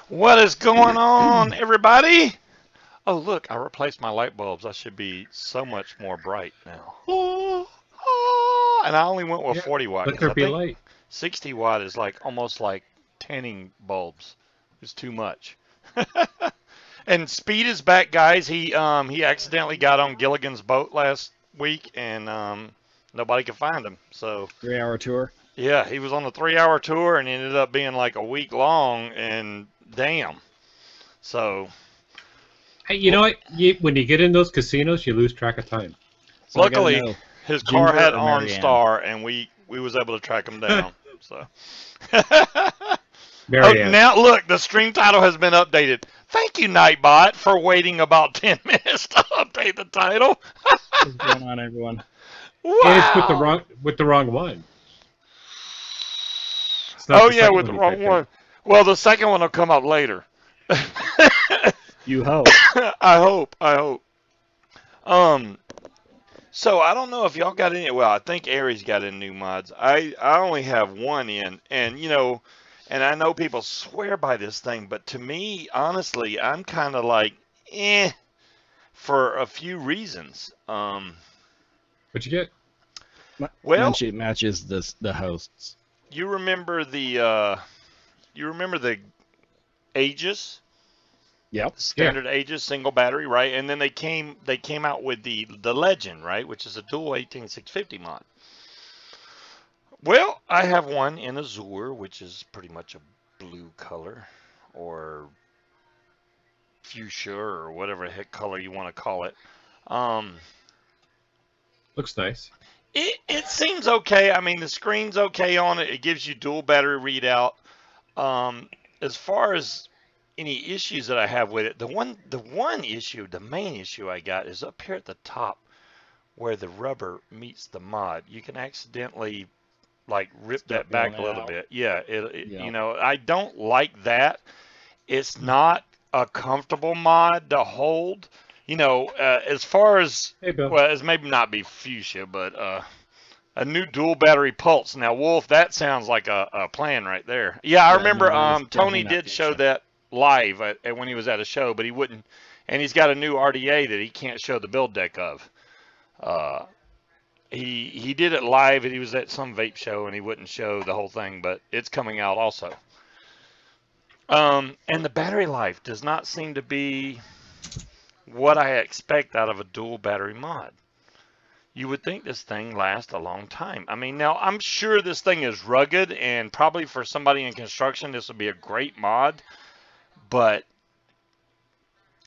What is going on, everybody? Oh, look, I replaced my light bulbs. I should be so much more bright now. And I only went with Yeah, 40 watt let because there I be think light. 60 watt is like almost like tanning bulbs. It's too much. And Speed is back, guys. He accidentally got on Gilligan's boat last week, and nobody could find him. So 3 hour tour. yeah, he was on a 3 hour tour and ended up being like a week long. And damn. So Hey, you know what? When you get in those casinos, you lose track of time. So I gotta luckily, know, his car Ginger had or Marianne? OnStar, and we was able to track him down. So, oh, Marianne. now look, the stream title has been updated. Thank you, Nightbot, for waiting about 10 minutes to update the title. What's going on, everyone? And it's with the Wow. wrong one. It's not Oh the yeah, second with one the you wrong typed in. one. Well, the second one will come up later. You hope. I hope. I hope. Um. So I don't know if y'all got any. Well, I think Aries got in new mods. I only have one in, and and I know people swear by this thing, but to me, honestly, I'm kind of like, for a few reasons. What'd you get? Well, Matches the hosts. you remember the Aegis, Yep. the Yeah. standard Aegis single battery, right? And then they came out with the Legend, right, which is a dual 18650 mod. Well, I have one in Azure, which is pretty much a blue color, or fuchsia, or whatever the heck color you want to call it. Um, Looks nice. it seems okay. I mean, the screen's okay on it. It gives you dual battery readout. Um, as far as any issues that I have with it, the main issue I got is up here at the top where the rubber meets the mod. You can accidentally like rip Start that feeling back a it little out. bit. Yeah, Yep. I don't like that. It's not a comfortable mod to hold. As far as, Hey, Bill. well, as maybe not be fuchsia, but a new dual battery pulse. Now, Wolf, that sounds like a plan right there. Yeah, I Yeah. remember No, it is Tony definitely not did show fuchsia. that live when he was at a show, but he wouldn't. And he's got a new RDA that he can't show the build deck of. Uh, he did it live, and he was at some vape show, and he wouldn't show the whole thing, but it's coming out also. And the battery life does not seem to be what I expect out of a dual battery mod. You would think this thing lasts a long time. I mean, now I'm sure this thing is rugged, and probably for somebody in construction, this would be a great mod, but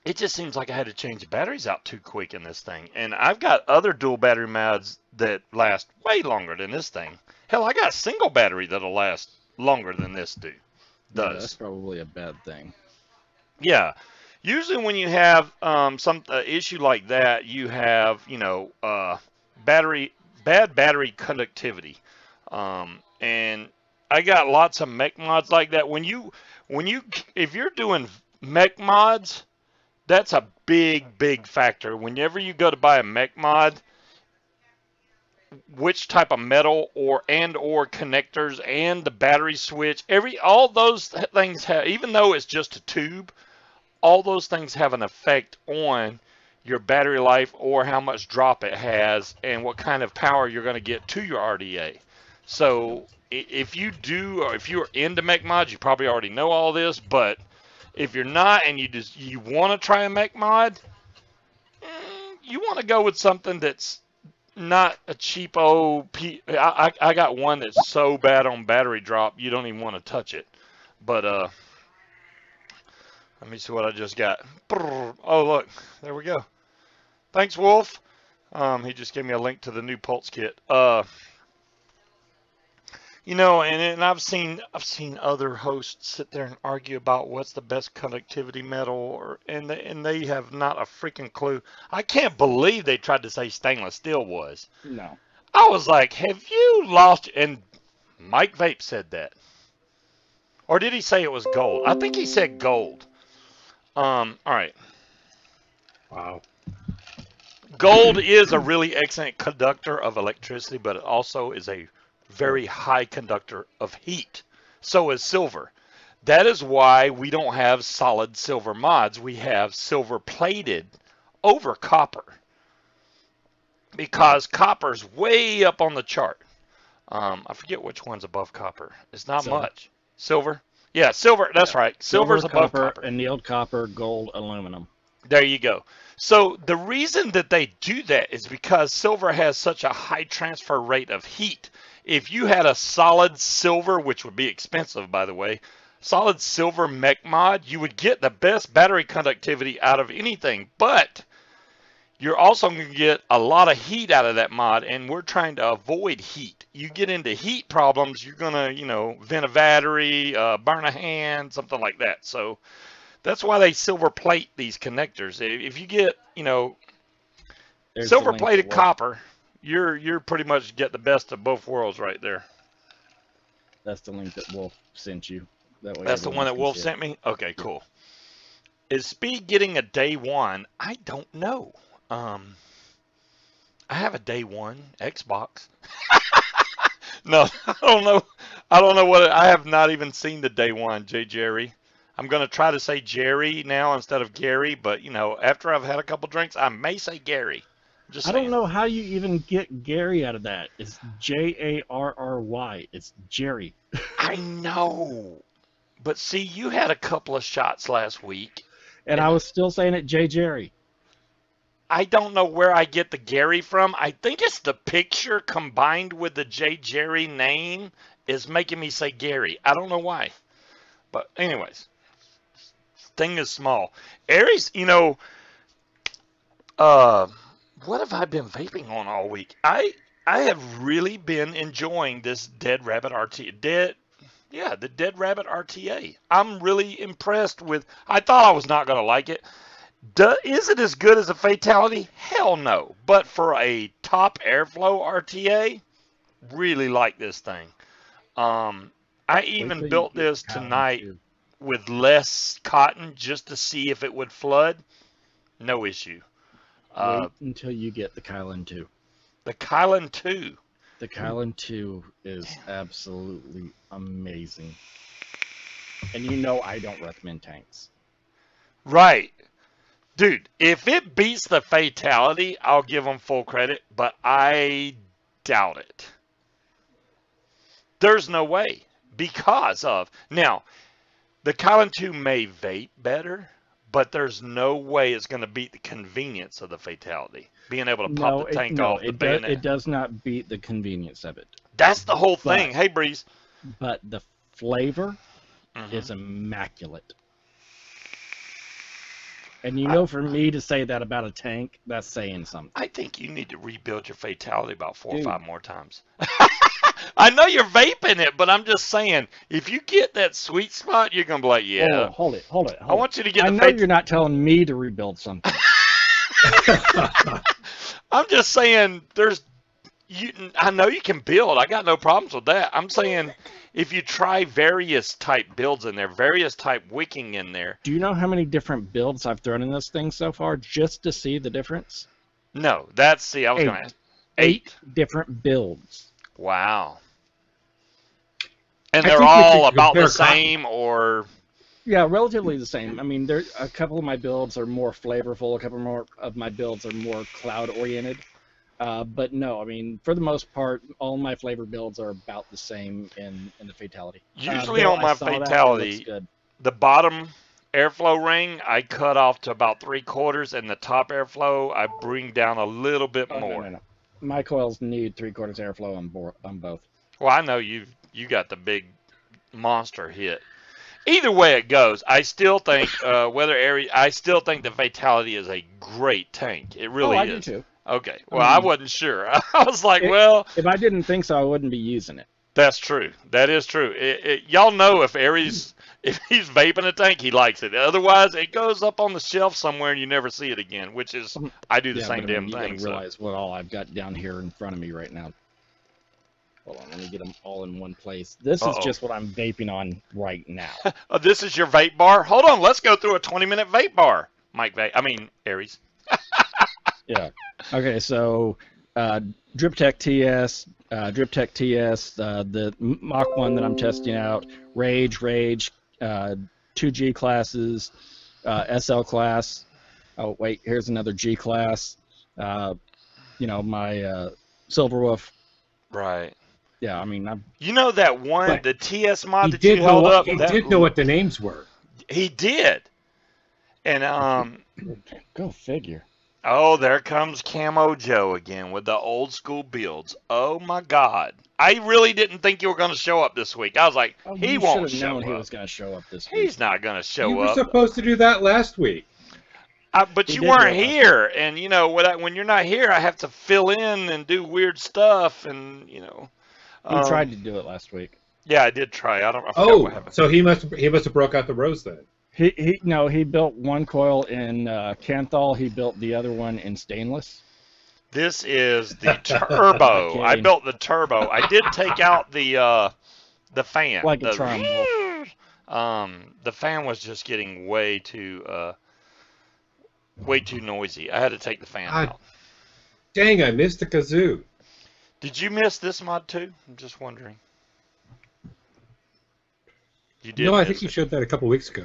it just seems like I had to change the batteries out too quick in this thing. And I've got other dual battery mods that last way longer than this thing. Hell, I got a single battery that'll last longer than this Yeah, that's does. probably a bad thing. Yeah. Usually when you have some issue like that, you have, battery bad battery conductivity. And I got lots of mech mods like that. When you if you're doing mech mods, that's a big factor. Whenever you go to buy a mech mod, which type of metal or connectors and the battery switch, all those things have, even though it's just a tube, all those things have an effect on your battery life or how much drop it has and what kind of power you're going to get to your RDA. So if you do, or if you're into mech mods, you probably already know all this, but if you're not and you want to try a mech mod, you want to go with something that's not a cheapo. I got one that's so bad on battery drop, you don't even want to touch it. But let me see what I just got. Oh, look, there we go. Thanks, Wolf. He just gave me a link to the new Pulse kit. And I've seen other hosts sit there and argue about what's the best conductivity metal, and they have not a freaking clue. I can't believe they tried to say stainless steel was. No. I was like, have you lost? And Mike Vape said that, or did he say it was gold? I think he said gold. All right. Wow. Gold is a really excellent conductor of electricity, but it also is a very high conductor of heat. So is silver. That is why we don't have solid silver mods. We have silver plated over copper because copper's way up on the chart. I forget which one's above copper. It's not Silver. much. Silver? Yeah, silver. That's right. Silver's above copper. Annealed copper, gold, aluminum. There you go. So the reason that they do that is because silver has such a high transfer rate of heat. If you had a solid silver, which would be expensive, by the way, solid silver mech mod, you would get the best battery conductivity out of anything, but you're also going to get a lot of heat out of that mod, and we're trying to avoid heat. You get into heat problems, you're going to, vent a battery, burn a hand, something like that. So that's why they silver plate these connectors. If you get, There's silver the link plated to copper, you're pretty much get the best of both worlds right there. That's the link that Wolf sent you. That way That's the one that Wolf see it. sent me? Okay, cool. Is Speed getting a day one? I don't know. I have a day one Xbox. No, I don't know. I don't know what I have not even seen the day one, Jerry. I'm going to try to say Jerry now instead of Gary, but after I've had a couple drinks, I may say Gary. Just I saying. don't know how you even get Gary out of that. It's Jarry. It's Jerry. I know. But see, you had a couple of shots last week. And I was still saying it Jerry. I don't know where I get the Gary from. I think it's the picture combined with the Jerry name is making me say Gary. I don't know why. But anyways, thing is small. Aries, what have I been vaping on all week? I have really been enjoying this Dead Rabbit RTA. The Dead Rabbit RTA. I'm really impressed with. I thought I was not going to like it. Is it as good as a Fatality? Hell no. But for a top airflow RTA, really like this thing. I even built this tonight with less cotton just to see if it would flood. No issue. Wait until you get the Kylan 2. The Kylan 2. The Kylan 2 is absolutely amazing. And I don't recommend tanks. Right. Dude, if it beats the Fatality, I'll give them full credit, but I doubt it. There's no way because of... Now, the Kylan 2 may vape better, but there's no way it's going to beat the convenience of the Fatality. Being able to pop the tank off the bayonet. It does not beat the convenience of it. That's the whole thing. Hey, Breeze. But the flavor is immaculate. And for me to say that about a tank, that's saying something. I think you need to rebuild your Fatality about 4 or 5 more times. I know you're vaping it, but I'm just saying, if you get that sweet spot, you're going to be like, yeah. Hold it. I want you to get I know you're not telling me to rebuild something. I'm just saying, I know you can build. I got no problems with that. I'm saying, if you try various type builds in there, various type wicking in there. Do you know how many different builds I've thrown in this thing so far just to see the difference? No, I was going to ask. 8 different builds. Wow. And they're all about the same, or... Yeah, relatively the same. I mean, a couple of my builds are more flavorful. A couple more of my builds are more cloud-oriented. But no, I mean, for the most part, all my flavor builds are about the same in the Fatality. Usually on my Fatality, the bottom airflow ring, I cut off to about 3/4, and the top airflow, I bring down a little bit more. No. My coils need 3/4 airflow on both. Well, I know you got the big monster hit. Either way it goes, I still think I still think the Fatality is a great tank. It really is. I do too. Okay. Well, I wasn't sure. I was like, if I didn't think so, I wouldn't be using it. That's true. That is true. Y'all know if Aries, if he's vaping a tank, he likes it. Otherwise, it goes up on the shelf somewhere and you never see it again, which is, I do the same damn thing. You realize what all I've got down here in front of me right now. Hold on, let me get them all in one place. This is just what I'm vaping on right now. This is your vape bar? Hold on, let's go through a 20-minute vape bar. Aries. Yeah. Okay, so DripTech TS, the Mach 1 that I'm testing out, Rage, two G classes, SL class. Oh wait, here's another G class. My Silverwolf. Right. Yeah, I mean, You know that one, But the TS he mod that did you know held what up? he That did know what the names were. he did. And Go figure. oh, there comes Camo Joe again with the old school builds. Oh my God. I really didn't think you were going to show up this week. I was like, Oh, he you should won't have known show he up. was going to show up this week. He's not going to You show were up. supposed to do that last week. But He you did weren't do it last here, and when you're not here, I have to fill in and do weird stuff, and He tried to do it last week. Yeah, I did try. I forgot what Oh, happened. so he must have broke out the rose then. He built one coil in Kanthal. He built the other one in stainless. This is the turbo. I kidding. built the turbo. I did take out the fan. Like a charm wolf. The fan was just getting way too noisy. I had to take the fan God. out. Dang, I missed the kazoo. Did you miss this mod too? I'm just wondering. You did. No, I miss think you it. showed that a couple weeks ago.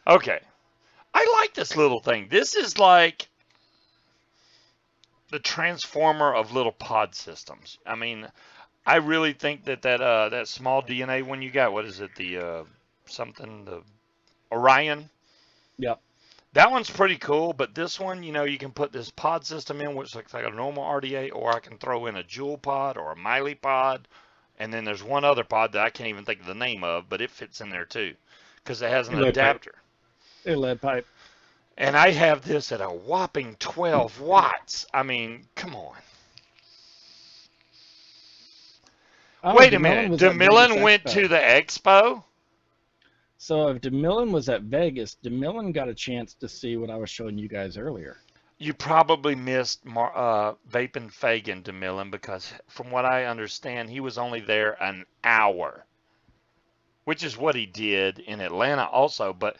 Okay. I like this little thing. This is like the transformer of little pod systems. I mean, I really think that small DNA one you got, what is it? The Orion? Yep. That one's pretty cool, but this one, you can put this pod system in, which looks like a normal RDA, or I can throw in a Joule pod or a Miley pod, and then there's one other pod that I can't even think of the name of, but it fits in there too, because it has an Lead adapter. A lead pipe. And I have this at a whopping 12 watts. I mean, come on. Oh, Wait a DeMillen minute. was at DeMillen Vegas went Expo. to the expo? So if DeMillen was at Vegas, DeMillen got a chance to see what I was showing you guys earlier. You probably missed Vape and Fagan DeMillen, because from what I understand, he was only there an hour, which is what he did in Atlanta also. But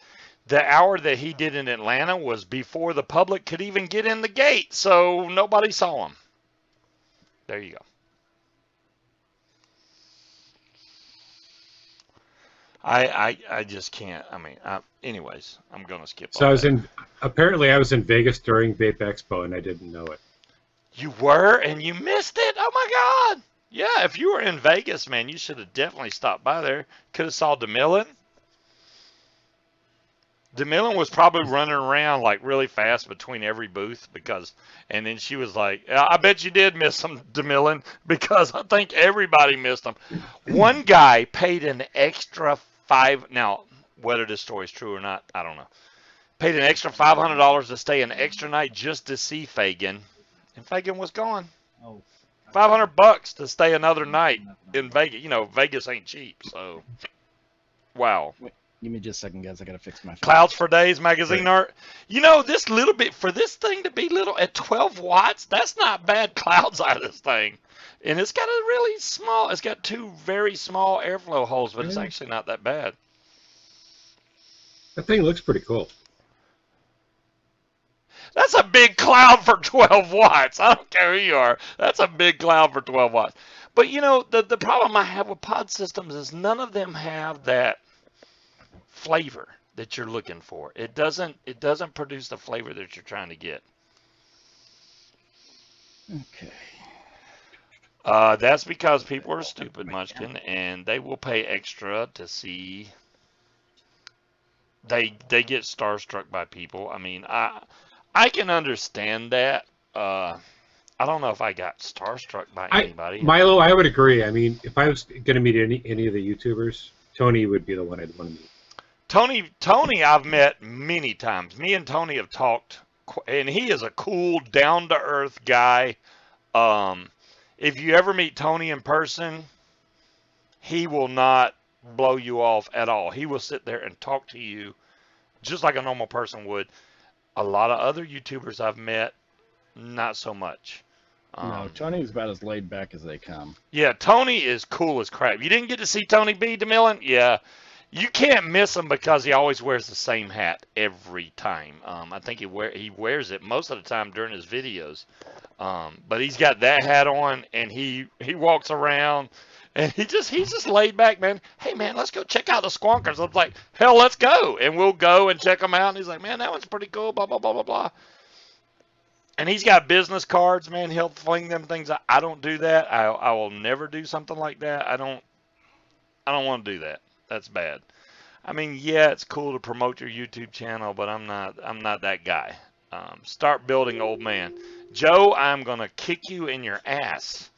the hour that he did in Atlanta was before the public could even get in the gate, so nobody saw him. There you go. I just can't. I mean, anyways, I'm gonna skip. So all I was that. apparently I was in Vegas during Vape Expo and I didn't know it. You were, and you missed it. Oh my God! Yeah, if you were in Vegas, man, you should have definitely stopped by there. Could have saw DeMillen. DeMillen was probably running around like really fast between every booth and then she was like, I bet you did miss some DeMillen, because I think everybody missed them. One guy paid an extra now, whether this story is true or not, I don't know. Paid an extra $500 to stay an extra night just to see Fagan, and Fagan was gone. $500 to stay another night in Vegas. Vegas ain't cheap, so wow. Give me just a second, guys. I gotta fix my phone. Clouds for Days magazine art. This little bit, for this thing to be little at 12 watts, that's not bad clouds out of this thing. And it's got a really small, it's got two very small airflow holes, but it's actually not that bad. That thing looks pretty cool. That's a big cloud for 12 watts. I don't care who you are. That's a big cloud for 12 watts. But the problem I have with pod systems is none of them have that flavor that you're looking for. It doesn't produce the flavor that you're trying to get. Okay. That's because people are stupid, Munchkin, and they will pay extra to see. They get starstruck by people. I mean, I can understand that. I don't know if I got starstruck by anybody. Milo, I would agree. I mean, if I was going to meet any of the YouTubers, Tony would be the one I'd want to meet. Tony, I've met many times. Me and Tony have talked, and he is a cool, down-to-earth guy. If you ever meet Tony in person, he will not blow you off at all. He will sit there and talk to you just like a normal person would. A lot of other YouTubers I've met, not so much. No, Tony's about as laid back as they come. Yeah, Tony is cool as crap. You didn't get to see Tony B. DeMillen? Yeah. You can't miss him because he always wears the same hat every time. I think he wears it most of the time during his videos. But he's got that hat on, and he walks around, And he's just laid back, man. Hey, man, let's go check out the squonkers. I'm like, hell, let's go. And we'll go and check them out. And he's like, man, that one's pretty cool, blah, blah, blah, blah, blah. And he's got business cards, man. He'll fling them things. I don't do that. I will never do something like that. I don't want to do that. That's bad. I mean, yeah, it's cool to promote your YouTube channel, but I'm not that guy. Start building, old man. Joe, I'm gonna kick you in your ass.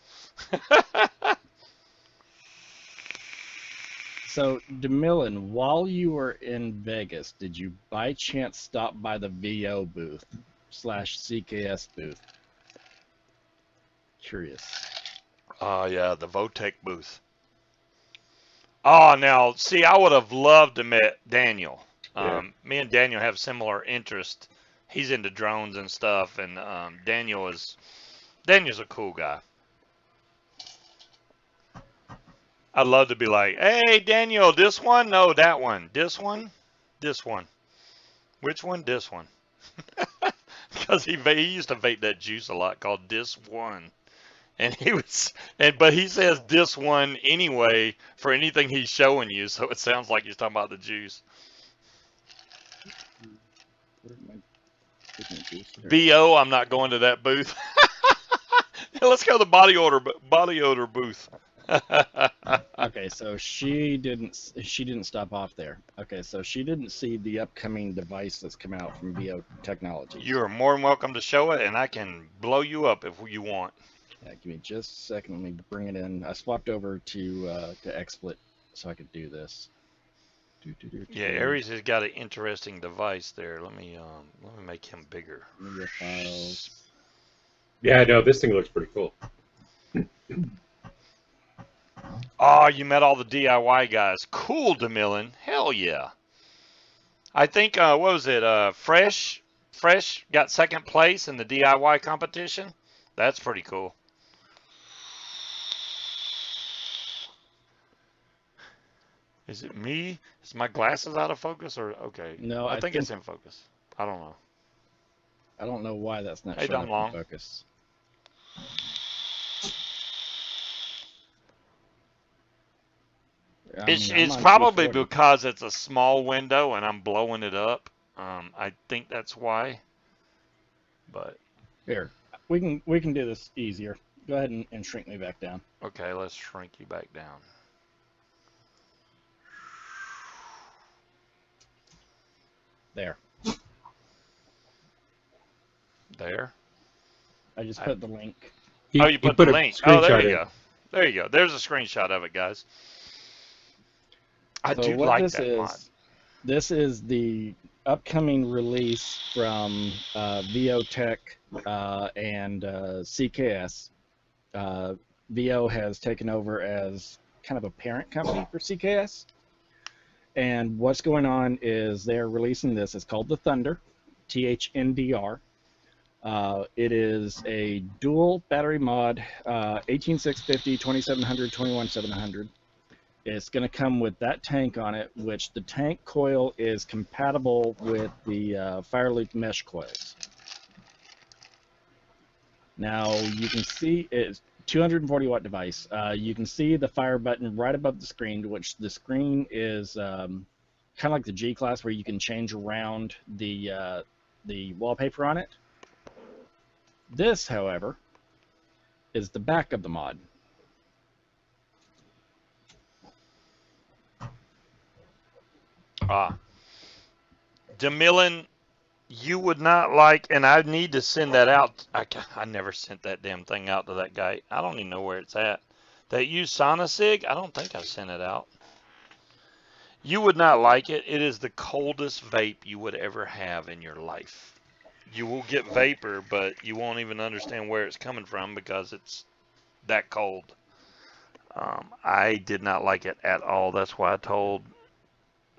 So, DeMillan, while you were in Vegas, did you by chance stop by the VO booth / CKS booth? Curious. Oh, yeah, the Votech booth. Oh, now, see, I would have loved to meet Daniel. Yeah. Me and Daniel have similar interests. He's into drones and stuff, and Daniel's a cool guy. I'd love to be like, hey, Daniel, this one? No, that one. This one? This one. Which one? This one. Because he used to vape that juice a lot called this one. And but he says this one anyway for anything he's showing you, so it sounds like he's talking about the juice. VO, I'm not going to that booth. Let's go to the body odor booth. Okay, so she didn't stop off there. Okay, so she didn't see the upcoming device that's come out from VO Technologies. You are more than welcome to show it, and I can blow you up if you want. Yeah, give me just a second. Let me bring it in. I swapped over to XSplit so I could do this. Yeah, Aries has got an interesting device there. Let me make him bigger. Media files. Yeah, no, this thing looks pretty cool. Oh, you met all the DIY guys. Cool, DeMillan. Hell yeah. I think, what was it? Fresh got second place in the DIY competition. That's pretty cool. Is it me? Is my glasses out of focus or okay? No, I think it's in focus. I don't know. I don't know why that's not Hey, showing Don up in focus. It's probably because it's a small window and I'm blowing it up. I think that's why. But here, we can do this easier. Go ahead and shrink me back down. Okay, let's shrink you back down. There. There. I just put the link. You put the link. Oh, there you go. There you go. There's a screenshot of it, guys. I do like that mod. This is the upcoming release from VOTech and CKS. VO has taken over as kind of a parent company for CKS. And what's going on is they're releasing this. It's called the Thunder, THNDR. It is a dual battery mod, 18650, 2700, 21700. It's going to come with that tank on it, which the tank coil is compatible with the Fireloop mesh coils. Now you can see it's 240 watt device. You can see the fire button right above the screen, which the screen is kind of like the G class, where you can change around the wallpaper on it. This, however, is the back of the mod. DeMillan, you would not like, and I need to send that out. I never sent that damn thing out to that guy. I don't even know where it's at. That e-cig, I don't think I sent it out. You would not like it. It is the coldest vape you would ever have in your life. You will get vapor, but you won't even understand where it's coming from because it's that cold. I did not like it at all. That's why I told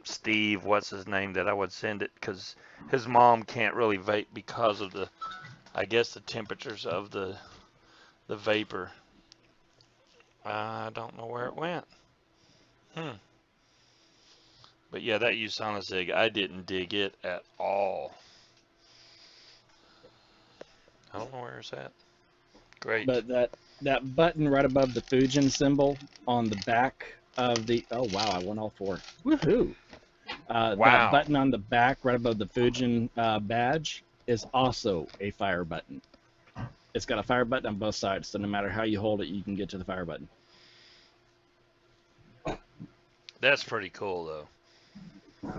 Steve, what's his name, that I would send it, because his mom can't really vape because of the, I guess, the temperatures of the vapor. I don't know where it went. But yeah, that e-cig, I didn't dig it at all. I don't know where it's at. Great. But that button right above the Fujin symbol on the back of the, oh wow, I won all 4. Woohoo! That Wow. button on the back right above the Fujin badge is also a fire button. It's got a fire button on both sides, so no matter how you hold it, you can get to the fire button. That's pretty cool, though.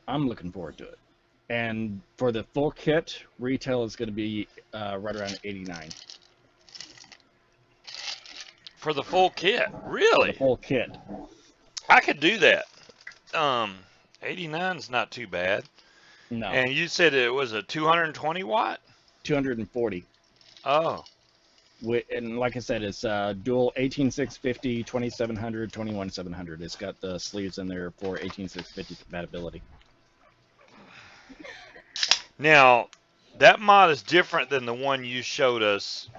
I'm looking forward to it. And for the full kit, retail is going to be right around 89. For the full kit, The really? full kit. I could do that. 89 is not too bad. No, And you said it was a 220 watt? 240. Oh, And like I said, it's dual 18650, 2700, 21700. It's got the sleeves in there for 18650 compatibility. now that mod is different than the one you showed us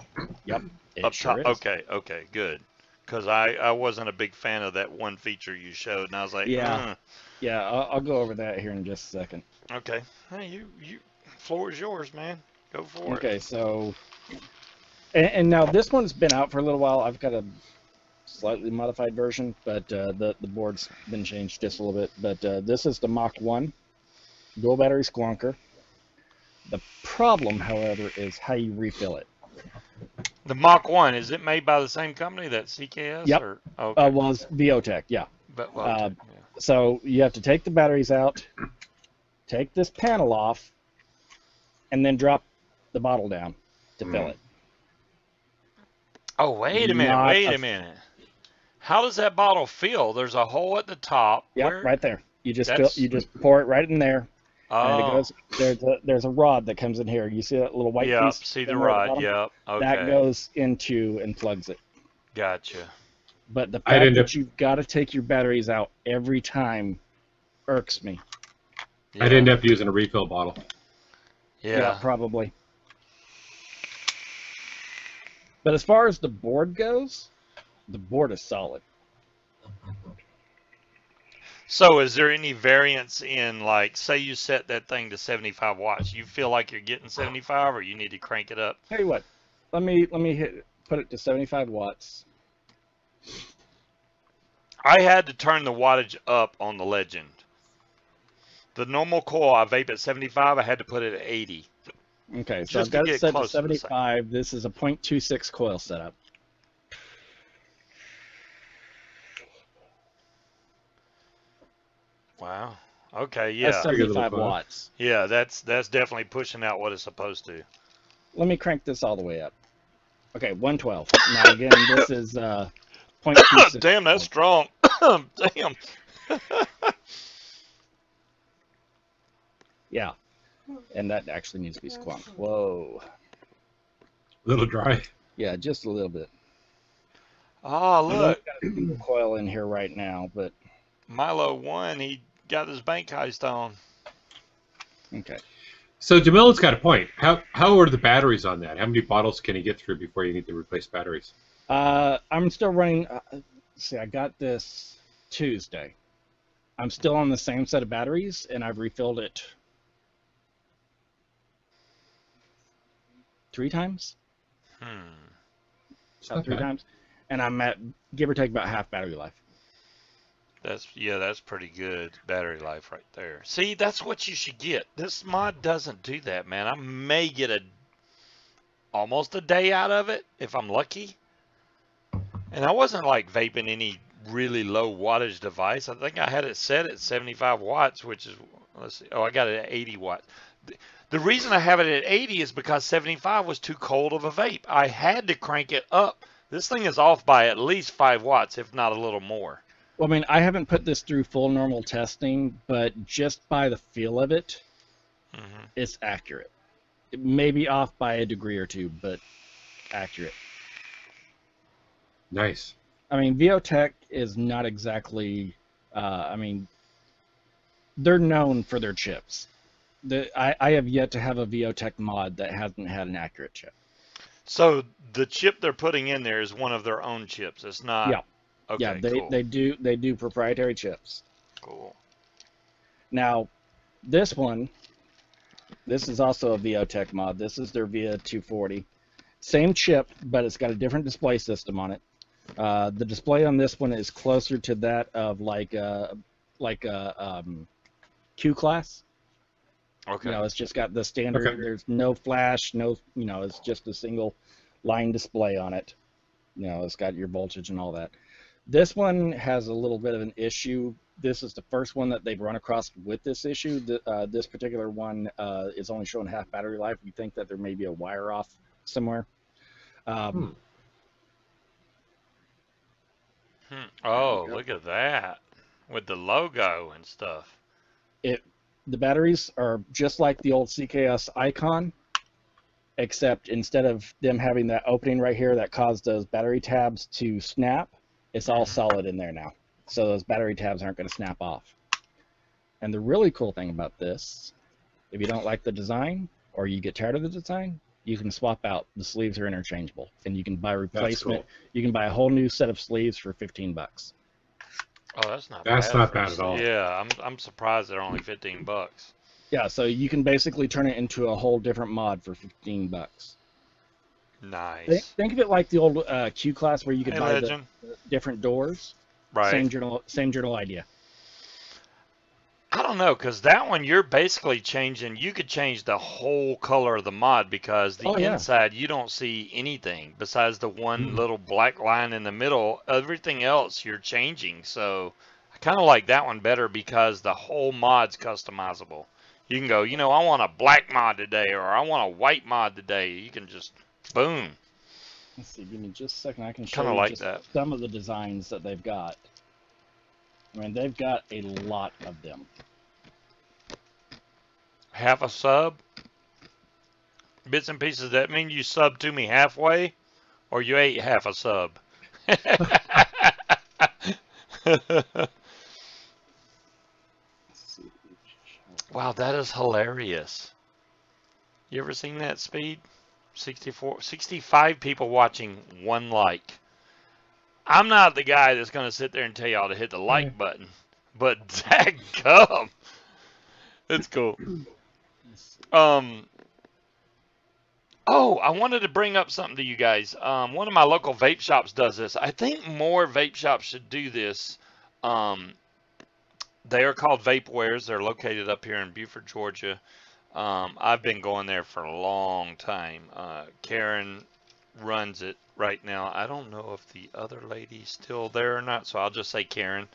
Yep, it up sure top. is. Okay, good. Because I wasn't a big fan of that one feature you showed, and I was like, Yeah. Yeah, I'll go over that here in just a second. Okay. Hey, you, floor is yours, man. Go for it. Okay, so, and now this one's been out for a little while. I've got a slightly modified version, but the board's been changed just a little bit. But this is the Mach 1 dual battery squonker. The problem, however, is how you refill it. The Mach 1, is it made by the same company that CKS? Yep. Or, okay. Well, it's VOTech, yeah. But, well, Uh, yeah. So you have to take the batteries out, take this panel off, and then drop the bottle down to fill it. Oh, wait a minute. Not Wait a- a minute. How does that bottle fill? There's a hole at the top. Yep, Where? right there. You just That's- you just pour it right in there, and it Oh, goes. There's a rod that comes in here. You see that little white yep. piece? See the in there at rod. bottom? Yep. Okay. That goes into and plugs it. Gotcha. But the I'd fact end that up- you've got to take your batteries out every time irks me. I'd end up using a refill bottle. Yeah. Probably. But as far as the board goes, the board is solid. So is there any variance in, like, say you set that thing to 75 watts, you feel like you're getting 75, or you need to crank it up? Tell you what, let me put it to 75 watts. I had to turn the wattage up on the Legend. The normal coil, I vape at 75. I had to put it at 80. Okay, so Just I've to got get it set to close to the same. 75. This is a 0.26 coil setup. Wow. Okay, That's yeah. 75 coil. watts. Yeah, that's definitely pushing out what it's supposed to. Let me crank this all the way up. Okay, 112. Now again, this is 0.26. Damn, that's strong. Damn. Yeah, and that actually needs to be squonked. Whoa. A little dry. Yeah, just a little bit. Oh, I've only look. got a single coil in here right now, but Milo won. He got his bank heist on. okay. So Jamila's got a point. How are the batteries on that? How many bottles can you get through before you need to replace batteries? I'm still running. See, I got this Tuesday. I'm still on the same set of batteries, and I've refilled it 3 times. About 3 Okay. times, and I'm at give or take about half battery life. That's pretty good battery life right there. See, that's what you should get. This mod doesn't do that, man. I may get almost a day out of it if I'm lucky. And I wasn't like vaping any really low wattage device. I think I had it set at 75 watts, which is, let's see. Oh, I got it at 80 watts. The reason I have it at 80 is because 75 was too cold of a vape. I had to crank it up. This thing is off by at least 5 watts, if not a little more. Well, I mean, I haven't put this through full normal testing, but just by the feel of it, it's accurate. It may be off by a degree or two, but accurate. Nice. I mean, VOTech is not exactly. I mean, they're known for their chips. I have yet to have a VOTech mod that hasn't had an accurate chip. So the chip they're putting in there is one of their own chips. It's not. Yeah. Okay, Yeah, cool. they do proprietary chips. Cool. Now, this is also a VOTech mod. This is their VIA 240, Same chip, but it's got a different display system on it. The display on this one is closer to that of like a Q class. Okay. It's just got the standard. Okay. There's no flash, no, it's just a single line display on it. It's got your voltage and all that. This one has a little bit of an issue. This is the first one that they've run across with this issue. This particular one is only showing half battery life. We think that there may be a wire off somewhere. Oh, look at that. With the logo and stuff. The batteries are just like the old CKS icon, except instead of them having that opening right here that caused those battery tabs to snap, it's all solid in there now. So those battery tabs aren't going to snap off. And the really cool thing about this, if you don't like the design or you get tired of the design, you can swap out. The sleeves are interchangeable, and you can buy replacement. Cool. You can buy a whole new set of sleeves for $15. Oh, that's not That's bad. not bad at all. Yeah, I'm surprised they're only $15. Yeah, so you can basically turn it into a whole different mod for $15. Nice. Think of it like the old Q class where you could Hey, buy Legend. the different doors. Right. Same general idea. I don't know, because that one you're basically changing. You could change the whole color of the mod because the inside you don't see anything besides the one little black line in the middle. Everything else you're changing. So I kind of like that one better because the whole mod's customizable. You can go, I want a black mod today, or I want a white mod today. You can just boom. Let's see, give me just a second. I can show Kind of you like just that. some of the designs that they've got. I mean, they've got a lot of them. Half a sub? Bits and pieces, that mean you sub to me halfway? Or you ate half a sub? Wow, that is hilarious. You ever seen that, Speed? 65 people watching, 1 like. I'm not the guy that's going to sit there and tell y'all to hit the like button. But dadgum. It's cool. Oh, I wanted to bring up something to you guys. One of my local vape shops does this. I think more vape shops should do this. They are called Vapewares. They're located up here in Beaufort, Georgia. I've been going there for a long time. Karen runs it right now. I don't know if the other lady's still there or not, so I'll just say Karen.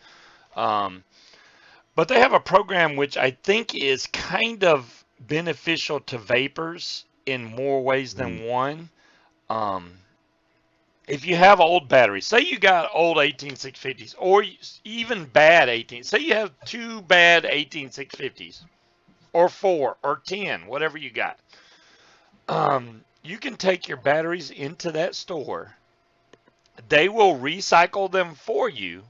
But they have a program which I think is kind of beneficial to vapors in more ways than one. If you have old batteries, say you got old 18650s or even bad 18, say you have 2 bad 18650s or 4 or 10, whatever you got. You can take your batteries into that store. They will recycle them for you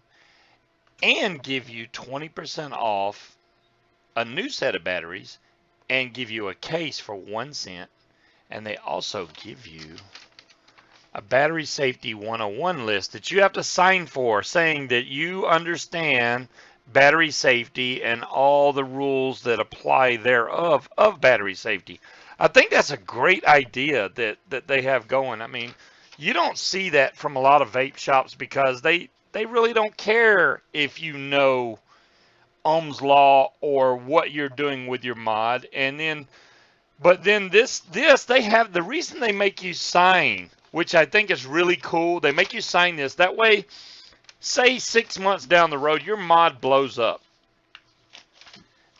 and give you 20% off a new set of batteries and give you a case for 1 cent. And they also give you a battery safety 101 list that you have to sign for, saying that you understand battery safety and all the rules that apply thereof of battery safety. I think that's a great idea that they have going. I mean, you don't see that from a lot of vape shops because they really don't care if you know Ohm's law or what you're doing with your mod. And then, but then this they have, the reason they make you sign, which I think is really cool, they make you sign this. That way, say 6 months down the road, your mod blows up.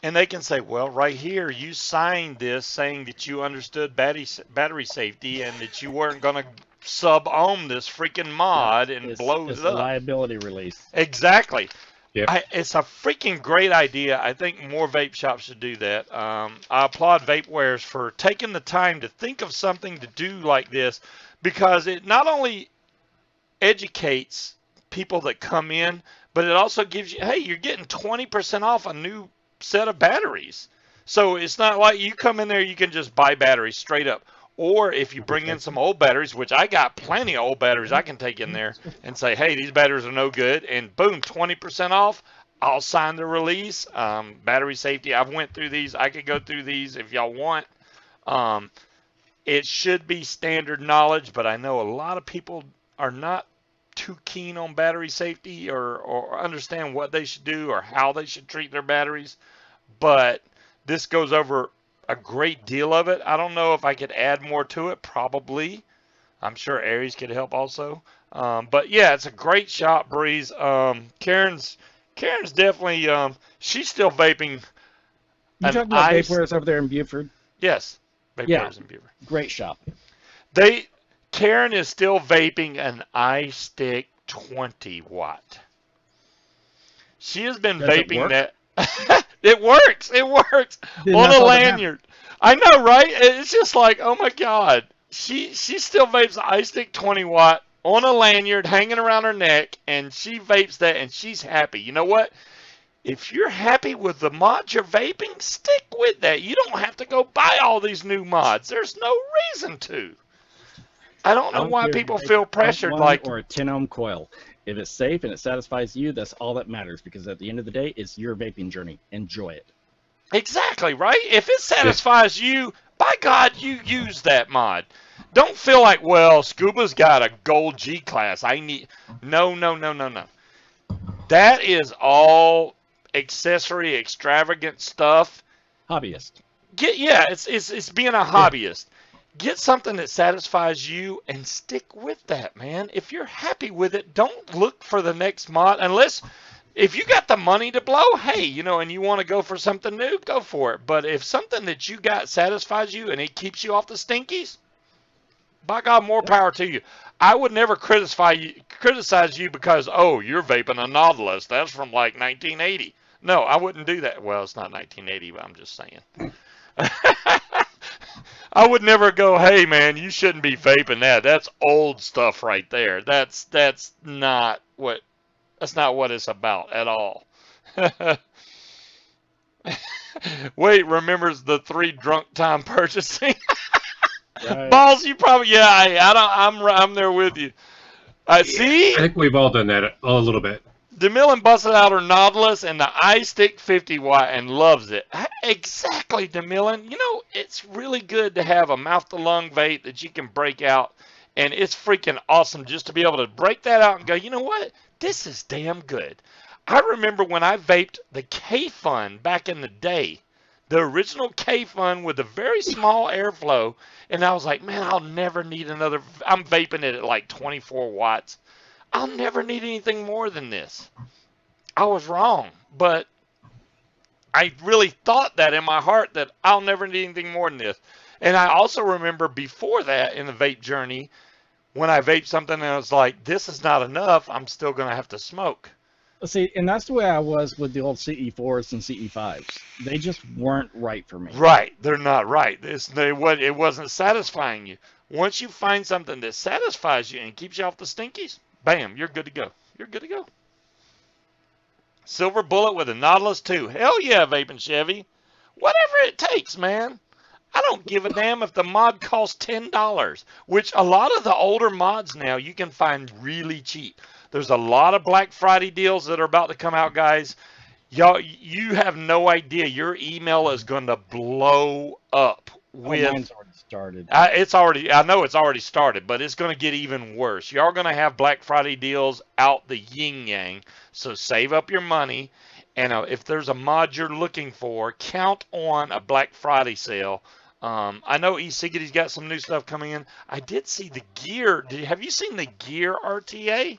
And they can say, well, right here, you signed this saying that you understood battery safety and that you weren't going to sub-ohm this freaking mod and blow it up. It's a liability release. Exactly. Yep. It's a freaking great idea. I think more vape shops should do that. I applaud Vapewares for taking the time to think of something to do like this, because it not only educates people that come in, but it also gives you, hey, you're getting 20% off a new set of batteries. So it's not like you come in there, you can just buy batteries straight up. Or if you bring in some old batteries, which I got plenty of old batteries I can take in there and say, hey, these batteries are no good, and boom, 20% off, I'll sign the release. Battery safety, I've went through these. I could go through these if y'all want. It should be standard knowledge, but I know a lot of people are not too keen on battery safety or understand what they should do or how they should treat their batteries. But this goes over a great deal of it. I don't know if I could add more to it. Probably. I'm sure Aries could help also. But yeah, it's a great shop, Breeze. Karen's definitely she's still vaping. You talking about Vapewares over there in Buford? Yes, Vapewares in Buford. Great shop. Karen is still vaping an iStick 20 watt. She has been vaping that. It works. It works on a lanyard. I know, right? It's just like, oh my God. She still vapes the iStick 20 watt on a lanyard hanging around her neck, and she vapes that, and she's happy. You know what? If you're happy with the mods you're vaping, stick with that. You don't have to go buy all these new mods. There's no reason to. I don't know why people feel pressured like. Or a 10 ohm coil. If it's safe and it satisfies you, that's all that matters, because at the end of the day, it's your vaping journey. Enjoy it. Exactly, right? If it satisfies you, by God, you use that mod. Don't feel like, well, Scuba's got a gold G class. I need. No. That is all accessory extravagant stuff. Hobbyist. It's being a hobbyist. Get something that satisfies you and stick with that, man. If you're happy with it, don't look for the next mod unless if you got the money to blow, hey, and you want to go for something new, go for it. But if something that you got satisfies you and it keeps you off the stinkies, by God, more power to you. I would never criticize you because, oh, you're vaping a Nautilus. That's from like 1980. No, I wouldn't do that. Well, it's not 1980, but I'm just saying. I would never go, hey, man, you shouldn't be vaping that. That's old stuff right there. That's not what it's about at all. Wait, remembers the 3 drunk time purchasing? Right. Balls, you probably I'm there with you. See, I think we've all done that a little bit. DeMillan busted out her Nautilus and the iStick 50 watt and loves it. Exactly, DeMillan. It's really good to have a mouth-to-lung vape that you can break out, and it's freaking awesome just to be able to break that out and go, you know what? This is damn good. I remember when I vaped the K-Fun back in the day, the original K-Fun with a very small airflow, and I was like, man, I'll never need another. I'm vaping it at like 24 watts. I'll never need anything more than this. I was wrong, but I really thought that in my heart that I'll never need anything more than this. And I also remember before that in the vape journey, when I vaped something and I was like, this is not enough, I'm still going to have to smoke. See, and that's the way I was with the old CE4s and CE5s. They just weren't right for me. Right. They're not right. It wasn't satisfying you. Once you find something that satisfies you and keeps you off the stinkies, bam, you're good to go. You're good to go. Silver bullet with a Nautilus 2. Hell yeah, Vaping Chevy. Whatever it takes, man. I don't give a damn if the mod costs $10, which a lot of the older mods now you can find really cheap. There's a lot of Black Friday deals that are about to come out, guys. Y'all, you have no idea. Your email is going to blow up. Mine's already started. I know it's already started, but it's going to get even worse. Y'all going to have Black Friday deals out the yin yang, so save up your money. And if there's a mod you're looking for, count on a Black Friday sale. I know e-cig's got some new stuff coming in. I did see the gear. Have you seen the gear RTA?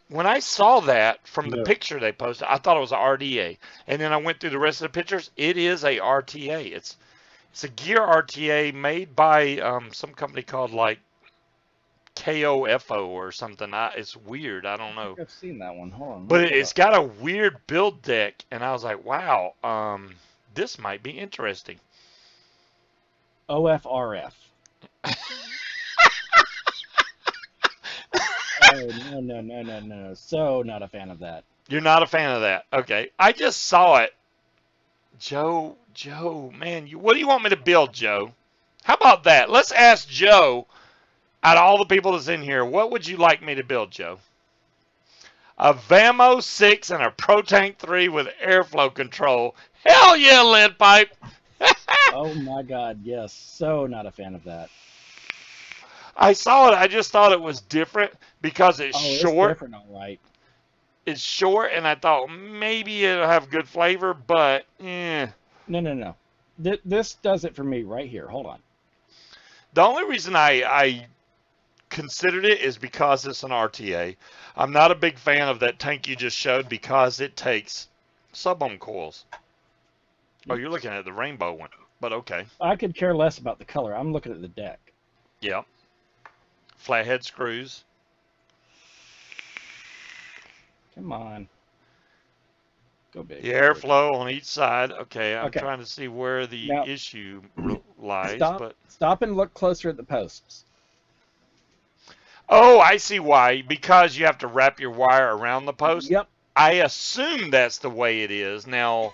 When I saw that from the picture they posted, I thought it was a RDA. And then I went through the rest of the pictures. It is a RTA. It's a gear RTA made by some company called like KOFO or something. It's weird. I don't know. I've seen that one. Hold on. But it's got a weird build deck. And I was like, wow, this might be interesting. OFRF. Oh, no. So not a fan of that. You're not a fan of that. Okay. I just saw it. Joe, man, what do you want me to build, Joe? How about that? Let's ask Joe, out of all the people that's in here, what would you like me to build, Joe? A Vamo 6 and a Pro Tank 3 with airflow control. Hell yeah, lead pipe. Oh my God, yes. So not a fan of that. I saw it. I just thought it was different because it's Oh, it's short. different, all right. It's short, and I thought maybe it'll have good flavor, but No, no, no. This does it for me right here. Hold on. The only reason I considered it is because it's an RTA. I'm not a big fan of that tank you just showed because it takes sub-ohm coils. Oh, you're looking at the rainbow one, but okay. I could care less about the color. I'm looking at the deck. Yeah. Flathead screws. Come on. Go big. The airflow on each side. Okay, I'm Okay. trying to see where the Now, issue lies, but Stop and look closer at the posts. oh, I see why. Because you have to wrap your wire around the post. Yep. I assume that's the way it is. Now,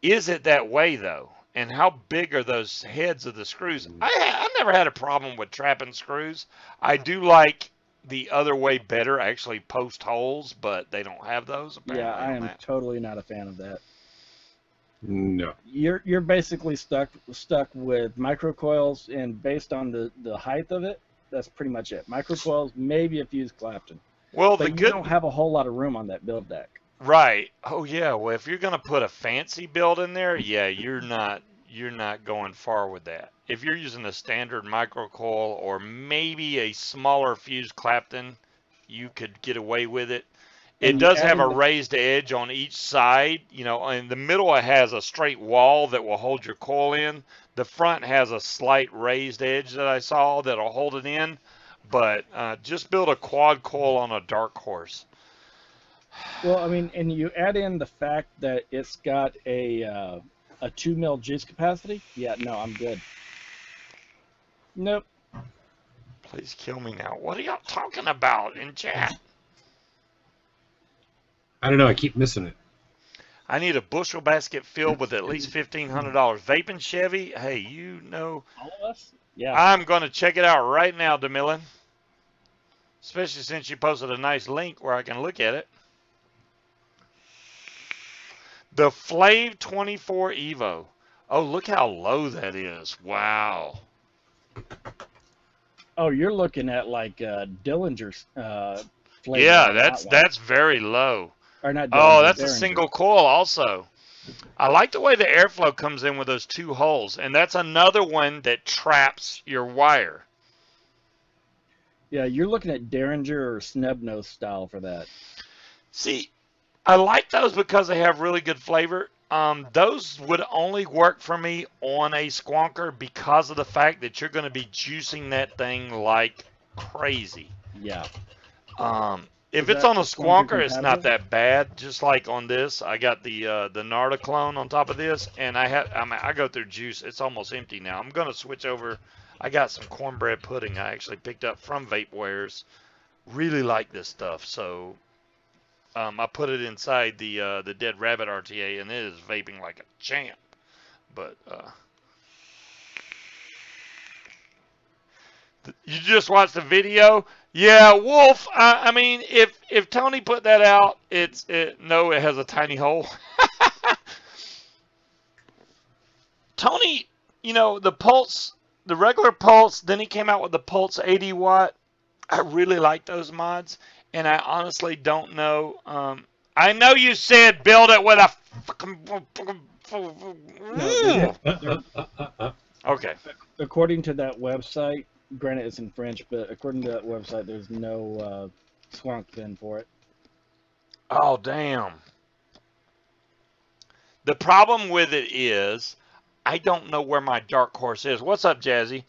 is it that way though? And how big are those heads of the screws? I never had a problem with trapping screws. I do like the other way better, actually post holes, but they don't have those apparently. Yeah, I on am that. totally not a fan of that. No. You're basically stuck with microcoils, and based on the height of it, that's pretty much it. Microcoils, maybe a fused Clapton. Well, But the you good don't have a whole lot of room on that build deck. right. Oh yeah. Well, if you're gonna put a fancy build in there, yeah, you're not going far with that. If you're using a standard microcoil or maybe a smaller fused Clapton, you could get away with it. It And you does add have in a raised edge on each side. You know, in the middle it has a straight wall that will hold your coil in. The front has a slight raised edge that I saw that'll hold it in. But just build a quad coil on a dark horse. Well, I mean, and you add in the fact that it's got a 2 mil juice capacity. Yeah, no, I'm good. Nope. Please kill me now. What are y'all talking about in chat? I don't know. I keep missing it. I need a bushel basket filled with at least $1,500. Vaping Chevy? Hey, you know. All of us? Yeah. I'm going to check it out right now, DeMillan. Especially since you posted a nice link where I can look at it. The Flav 24 Evo. Oh, look how low that is. Wow. Oh, you're looking at like Dillinger's flavor. Yeah, on that's that one. that's very low. Or not Oh, Dillinger, that's a Derringer. single coil also. I like the way the airflow comes in with those two holes, and that's another one that traps your wire. Yeah, you're looking at Derringer or Snubnose style for that. See, I like those because they have really good flavor. Those would only work for me on a squonker because of the fact that you're going to be juicing that thing like crazy. Yeah. If Is it's that on a squonker squonker, it's not compatible? that bad. Just like on this, I got the Narda clone on top of this, and I go through juice. It's almost empty now. I'm gonna switch over. I got some cornbread pudding I actually picked up from Vapewares. Really like this stuff, so I put it inside the Dead Rabbit RTA, and it is vaping like a champ. But you just watched the video. Yeah, Wolf. I mean, if Tony put that out, no, it has a tiny hole. Tony, you know the Pulse, the regular Pulse. Then he came out with the Pulse 80 watt. I really like those mods, and I honestly don't know. I know you said build it with a okay. According to that website, granted it's in French, but according to that website, there's no squonk pin for it. Oh, damn. The problem with it is I don't know where my dark horse is. What's up, Jazzy?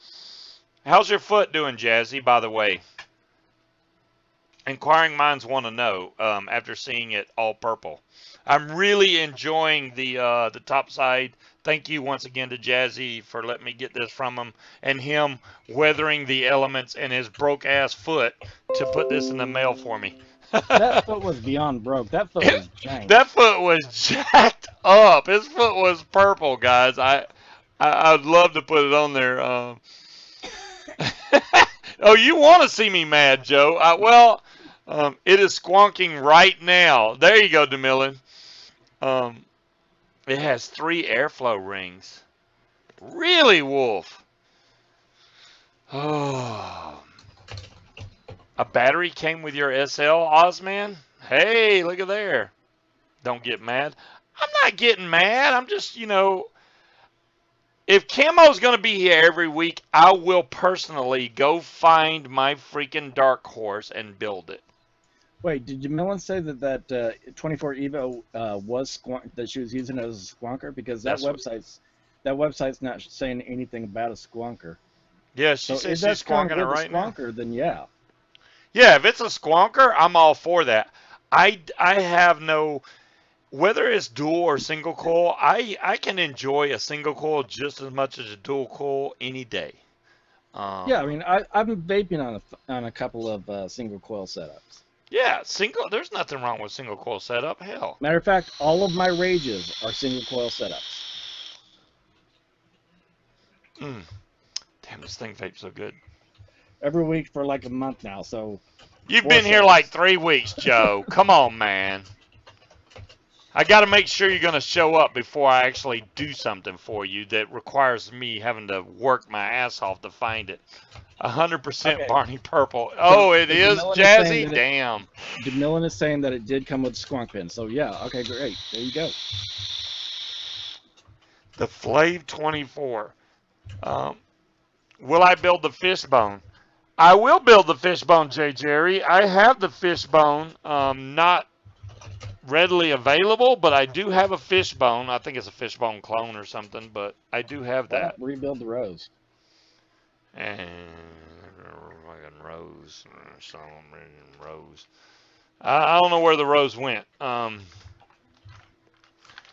How's your foot doing, Jazzy, by the way? Inquiring minds want to know after seeing it all purple. I'm really enjoying the top side. Thank you once again to Jazzy for letting me get this from him, and him weathering the elements and his broke-ass foot to put this in the mail for me. That foot was beyond broke. That foot was jank. That foot was jacked up. His foot was purple, guys. I'd love to put it on there. Oh, you want to see me mad, Joe? Well, it is squonking right now. There you go, DeMillan. It has 3 airflow rings. Really, Wolf? Oh. A battery came with your SL, Ozman? Hey, look at there. Don't get mad. I'm not getting mad. I'm just, if Camo's going to be here every week, I will personally go find my freaking dark horse and build it. Wait, did Jamilin say that 24 Evo was that she was using it as a squonker? Because that website's not saying anything about a squonker. Yeah, she So says if she's that's kind squonking of it with a right now. squonker, then yeah. Yeah, if it's a squonker, I'm all for that. I have no, whether it's dual or single coil, I can enjoy a single coil just as much as a dual coil any day. Yeah, I mean, I've been vaping on a couple of single coil setups. Yeah, there's nothing wrong with single coil setup. Hell. Matter of fact, all of my rages are single coil setups. Damn, this thing vapes so good. Every week for like a month now, so. You've been here like 3 weeks, Joe. Come on, man. I got to make sure you're going to show up before I actually do something for you that requires me having to work my ass off to find it. 100% Okay. Barney Purple. Oh, it is Jazzy? Damn. Jamilin is saying that it did come with squonk pin, so yeah, okay, great. There you go. The Flave 24. Will I build the fishbone? I will build the fishbone, J. Jerry. I have the fishbone, not readily available, but I do have a fishbone. I think it's a fishbone clone or something, but I do have that. Rebuild the rose. And fucking rose, rose. I don't know where the rose went.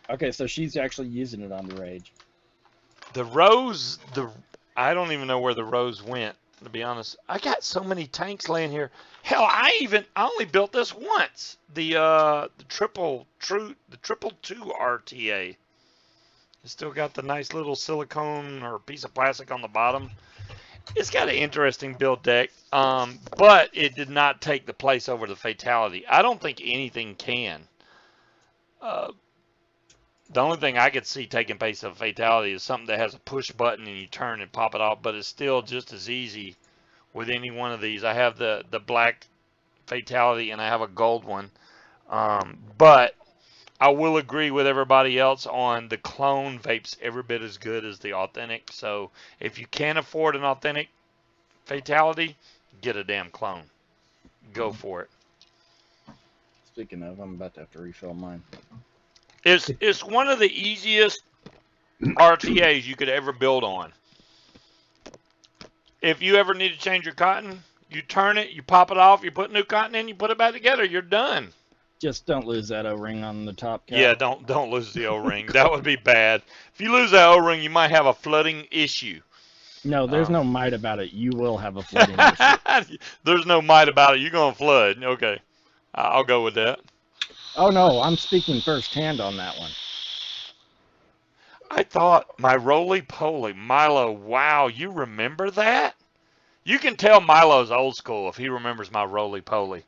Okay, so she's actually using it on the rage. The rose, I don't even know where the rose went. To be honest, I got so many tanks laying here. Hell, I only built this once. The triple two RTA. It's still got the nice little silicone or piece of plastic on the bottom. It's got an interesting build deck, but it did not take the place over the Fatality. I don't think anything can. The only thing I could see taking place of Fatality is something that has a push button and you turn and pop it off, but it's still just as easy with any one of these. I have the black Fatality and I have a gold one, but I will agree with everybody else on the clone vapes every bit as good as the authentic. So if you can't afford an authentic Fatality, get a damn clone. Go for it. Speaking of, I'm about to have to refill mine. It's one of the easiest RTAs you could ever build on. If you ever need to change your cotton, you turn it, you pop it off, you put new cotton in, you put it back together, you're done. Just don't lose that O-ring on the top cap. Yeah, don't lose the O-ring. That would be bad. If you lose that O-ring, you might have a flooding issue. No, there's no might about it. You will have a flooding issue. There's no might about it. You're going to flood. Okay. I'll go with that. Oh, no, I'm speaking firsthand on that one. I thought my roly-poly, Milo, wow, you remember that? You can tell Milo's old school if he remembers my roly-poly.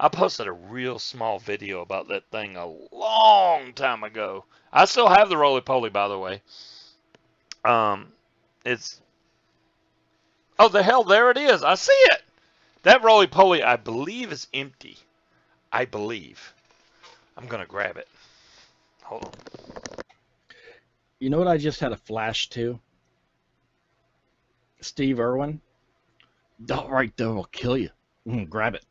I posted a real small video about that thing a long time ago. I still have the roly-poly, by the way. It's... Oh, the hell, there it is. I see it. That roly-poly, I believe, is empty. I believe. I'm going to grab it. Hold on. You know what I just had a flash to? Steve Irwin. That right there will kill you. Grab it.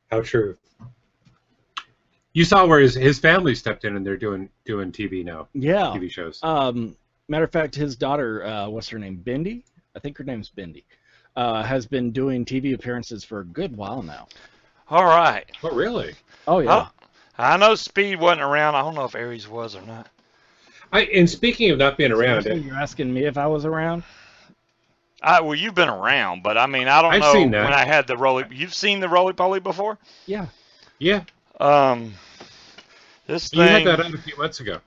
How true. You saw where his family stepped in and they're doing TV now. Yeah. TV shows. Matter of fact, his daughter, what's her name? Bindi? I think her name's Bindi. Has been doing TV appearances for a good while now. All right. Oh, really? Oh, yeah. I know Speed wasn't around. I don't know if Aries was or not. And speaking of not being around, You're asking me if I was around? Well, you've been around, but I mean, I don't know seen that. when I had the roly. You've seen the roly-poly before? Yeah. Yeah. This thing. You had that on a few months ago.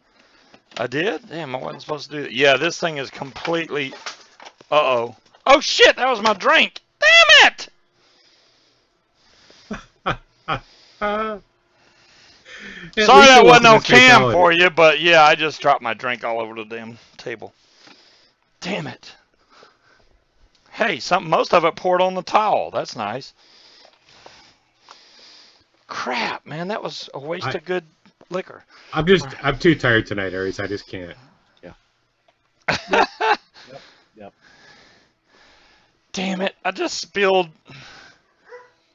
I did? Damn, I wasn't supposed to do that. Yeah, this thing is completely. Uh-oh. Oh shit! That was my drink. Damn it! At Sorry least that it wasn't on his cam fatality. for you, but yeah, I just dropped my drink all over the damn table. Damn it. Hey, most of it poured on the towel. That's nice. Crap, man, that was a waste of good liquor. I'm too tired tonight, Aries. I just can't. Yeah. Yep. Damn it, I just spilled.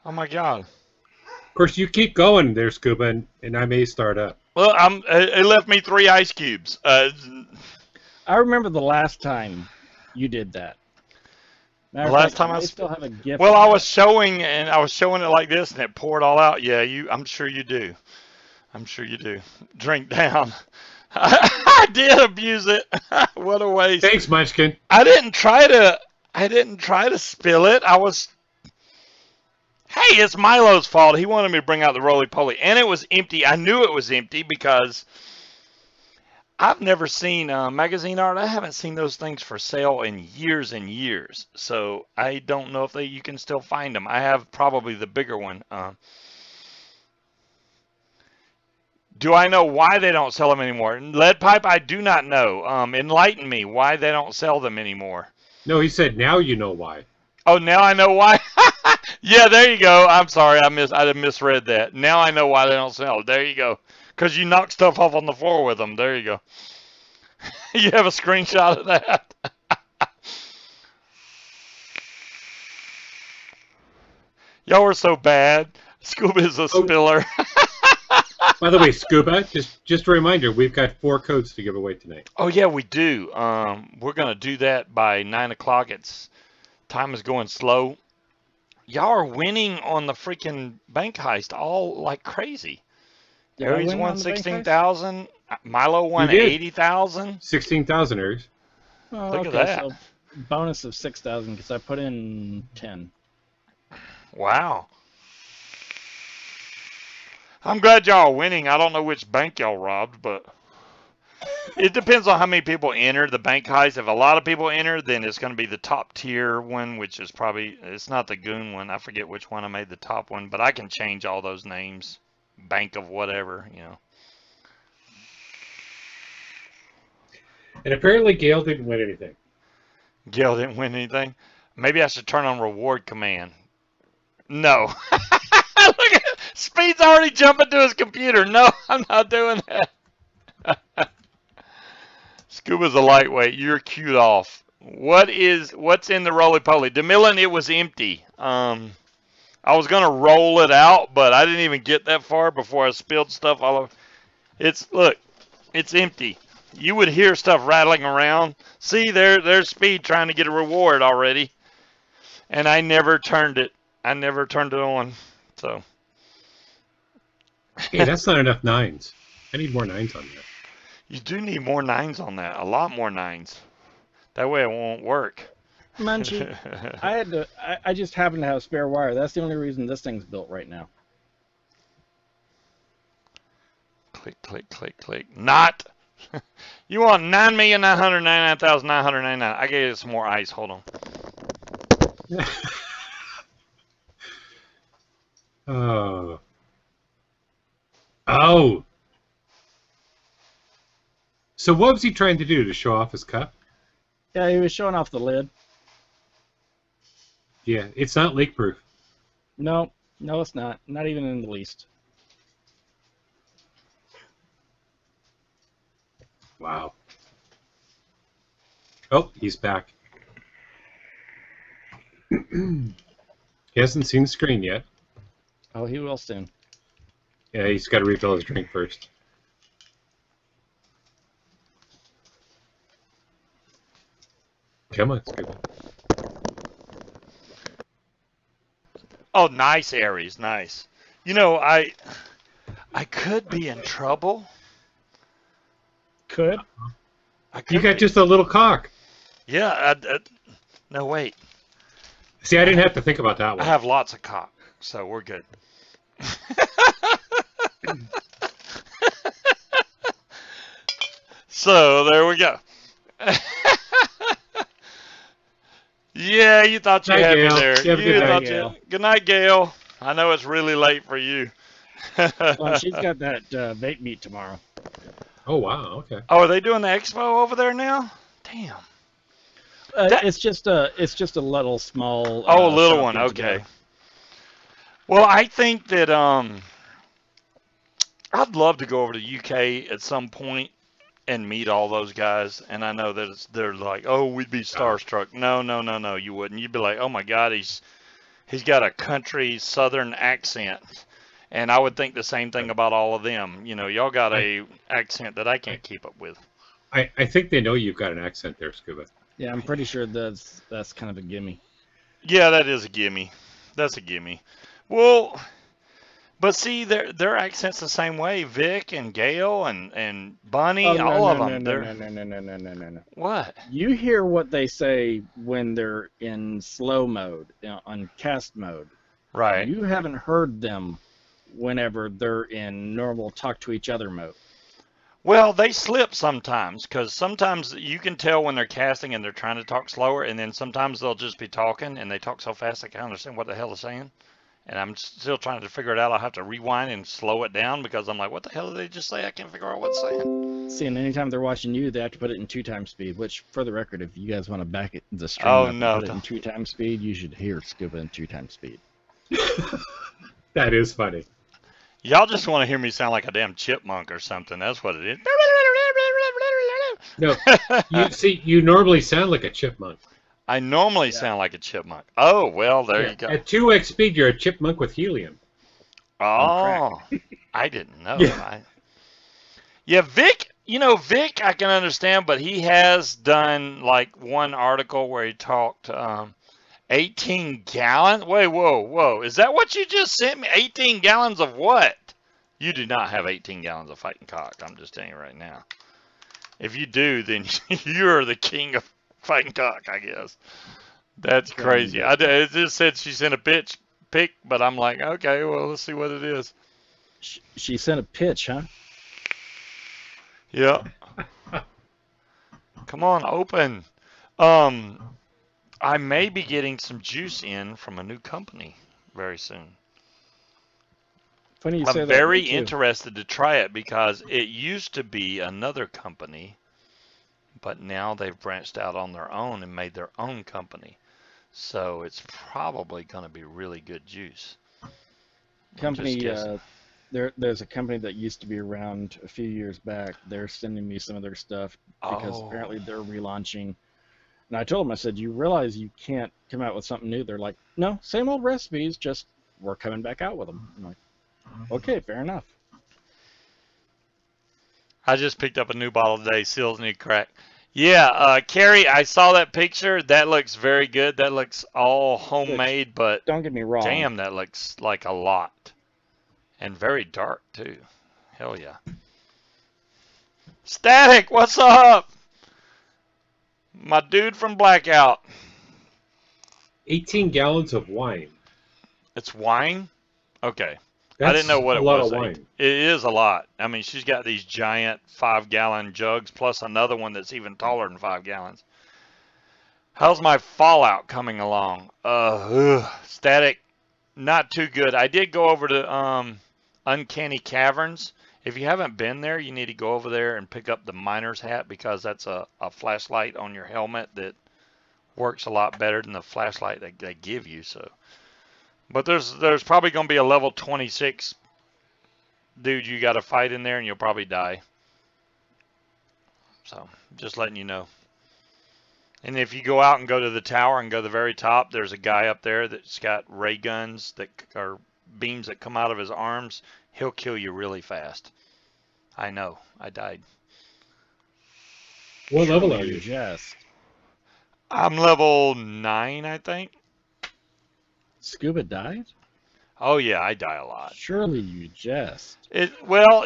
Oh my God. Of course, you keep going there, Scuba, and I may start up. Well, it left me 3 ice cubes. I remember the last time you did that. The last time I still have a gift. Well, I was showing it like this, and it poured all out. Yeah, I'm sure you do. I'm sure you do. Drink down. I did abuse it. What a waste. Thanks, Munchkin. I didn't try to spill it. Hey, it's Milo's fault. He wanted me to bring out the roly-poly, and it was empty. I knew it was empty because I've never seen magazine art. I haven't seen those things for sale in years and years. So I don't know if you can still find them. I have probably the bigger one. Do I know why they don't sell them anymore? Lead pipe, I do not know. Enlighten me why they don't sell them anymore. No, he said now you know why. Oh, now I know why. Yeah, there you go. I'm sorry, I misread that. Now I know why they don't sell. There you go. Because you knock stuff off on the floor with them. There you go. You have a screenshot of that. Y'all are so bad. Scuba is a spiller. By the way, Scuba, just a reminder, we've got 4 codes to give away tonight. Oh yeah, we do. We're gonna do that by 9 o'clock. Time is going slow. Y'all are winning on the freaking bank heist all like crazy. Aries won 16,000. Milo won 80,000. 16,000, Aries. Oh, Look okay, at that. So bonus of 6,000 because I put in 10. Wow. I'm glad y'all are winning. I don't know which bank y'all robbed, but it depends on how many people enter the bank heist. If a lot of people enter, then it's going to be the top tier one, which is it's not the goon one. I forget which one I made the top one, but I can change all those names. Bank of whatever, you know. And apparently Gail didn't win anything. Gail didn't win anything. Maybe I should turn on reward command. No. Look at Speed's already jumping to his computer. No, I'm not doing that. Scuba's a lightweight. You're queued off. What's in the roly-poly? DeMillan, it was empty. I was gonna roll it out, but I didn't even get that far before I spilled stuff all over. Look, it's empty. You would hear stuff rattling around. See, there's Speed trying to get a reward already, and I never turned it. I never turned it on. So. Hey, that's not enough 9s. I need more 9s on that. You do need more 9s on that. A lot more 9s. That way it won't work. Munchie, I just happen to have spare wire. That's the only reason this thing's built right now. Click, click, click, click. Not. You want 9,999,999. I gave you some more ice. Hold on. Oh. Oh. So what was he trying to do? To show off his cup? Yeah, he was showing off the lid. Yeah, it's not leak proof. No, it's not. Not even in the least. Wow. Oh, he's back. He hasn't seen the screen yet. Oh, he will soon. Yeah, he's got to refill his drink first. Come on, Scuba. Oh, nice, Aries. Nice. You know, I could be in trouble. Could? You got just a little cock. Yeah. No, wait. See, I didn't have to think about that one. I have lots of cock, so we're good. So there we go. Yeah, you thought you had me there. Good night, Gail. Good night, Gail. I know it's really late for you. Well, she's got that vape meet tomorrow. Oh wow. Okay. Oh, are they doing the expo over there now? Damn. That It's just a little small oh, little shop one. get together. Okay. Well, I think that I'd love to go over to UK at some point and meet all those guys. And I know that they're like, oh, we'd be starstruck. No, no, no, no, you wouldn't. You'd be like, oh my God, he's got a country southern accent. And I would think the same thing about all of them. You know, y'all got I, a accent that I can't keep up with. I think they know you've got an accent there, Scuba. Yeah, I'm pretty sure that's kind of a gimme. Yeah, that is a gimme. That's a gimme. Well, but see, their accents the same way. Vic and Gail and Oh, Bunny, no, all of no, no, them. no, They're no, no, no, no, no, no, no, no. what? You hear what they say when they're in slow mode, on cast mode. Right. You haven't heard them whenever they're in normal talk to each other mode. Well, they slip sometimes because sometimes you can tell when they're casting and they're trying to talk slower, and then sometimes they'll just be talking and they talk so fast I can't understand what the hell they're saying. And I'm still trying to figure it out. I have to rewind and slow it down because I'm like, what the hell did they just say? I can't figure out what they're saying. See, and anytime they're watching you, they have to put it in 2x speed, which, for the record, if you guys want to back it, the stream Oh up and no, put it in 2x speed, you should hear Scuba in 2x speed. That is funny. y'all just want to hear me sound like a damn chipmunk or something. That's what it is. No, you normally sound like a chipmunk. I normally sound like a chipmunk. Oh, well, there Yeah, you go. at 2x speed, you're a chipmunk with helium. Oh, I didn't know. Yeah. Yeah, Vic, Vic, I can understand, but he has done like one article where he talked 18 gallons. Wait, whoa, whoa. Is that what you just sent me? 18 gallons of what? You do not have 18 gallons of fighting cock. I'm just telling you right now. If you do, then you're the king of fighting cock, I guess. That's crazy. It just said she sent a pic, but I'm like, okay, well, let's see what it is. She sent a pitch, huh? Yeah. Come on, open. I may be getting some juice in from a new company very soon. Funny you say I'm that. very Me too. interested to try it because it used to be another company, but now they've branched out on their own and made their own company. So it's probably going to be really good juice. I'm just Company, guessing. there's a company that used to be around a few years back. They're sending me some of their stuff because Oh, apparently they're relaunching. And I told them, I said, you realize you can't come out with something new. They're like, no, same old recipes, just we're coming back out with them. I'm like, okay, fair enough. I just picked up a new bottle today. Seals need crack. Yeah, Carrie, I saw that picture. That looks very good. That looks all Which, homemade, but don't get me wrong, damn, that looks like a lot. And very dark, too. Hell yeah. Static, what's up? My dude from Blackout. 18 gallons of wine. It's wine? Okay. That's I didn't know what a it lot was. of wine. It is a lot. I mean, she's got these giant 5-gallon jugs plus another one that's even taller than 5 gallons. How's my Fallout coming along? Static, not too good. I did go over to Uncanny Caverns. If you haven't been there, you need to go over there and pick up the miner's hat because that's a flashlight on your helmet that works a lot better than the flashlight that they give you. So, but there's probably going to be a level 26 dude you got to fight in there, and you'll probably die. So, just letting you know. And if you go out and go to the tower and go to the very top, there's a guy up there that's got ray guns that are beams that come out of his arms. He'll kill you really fast. I know. I died. What level are you you? jest. I'm level 9, I think. Scuba died? Oh yeah, I die a lot. Surely you jest. Well,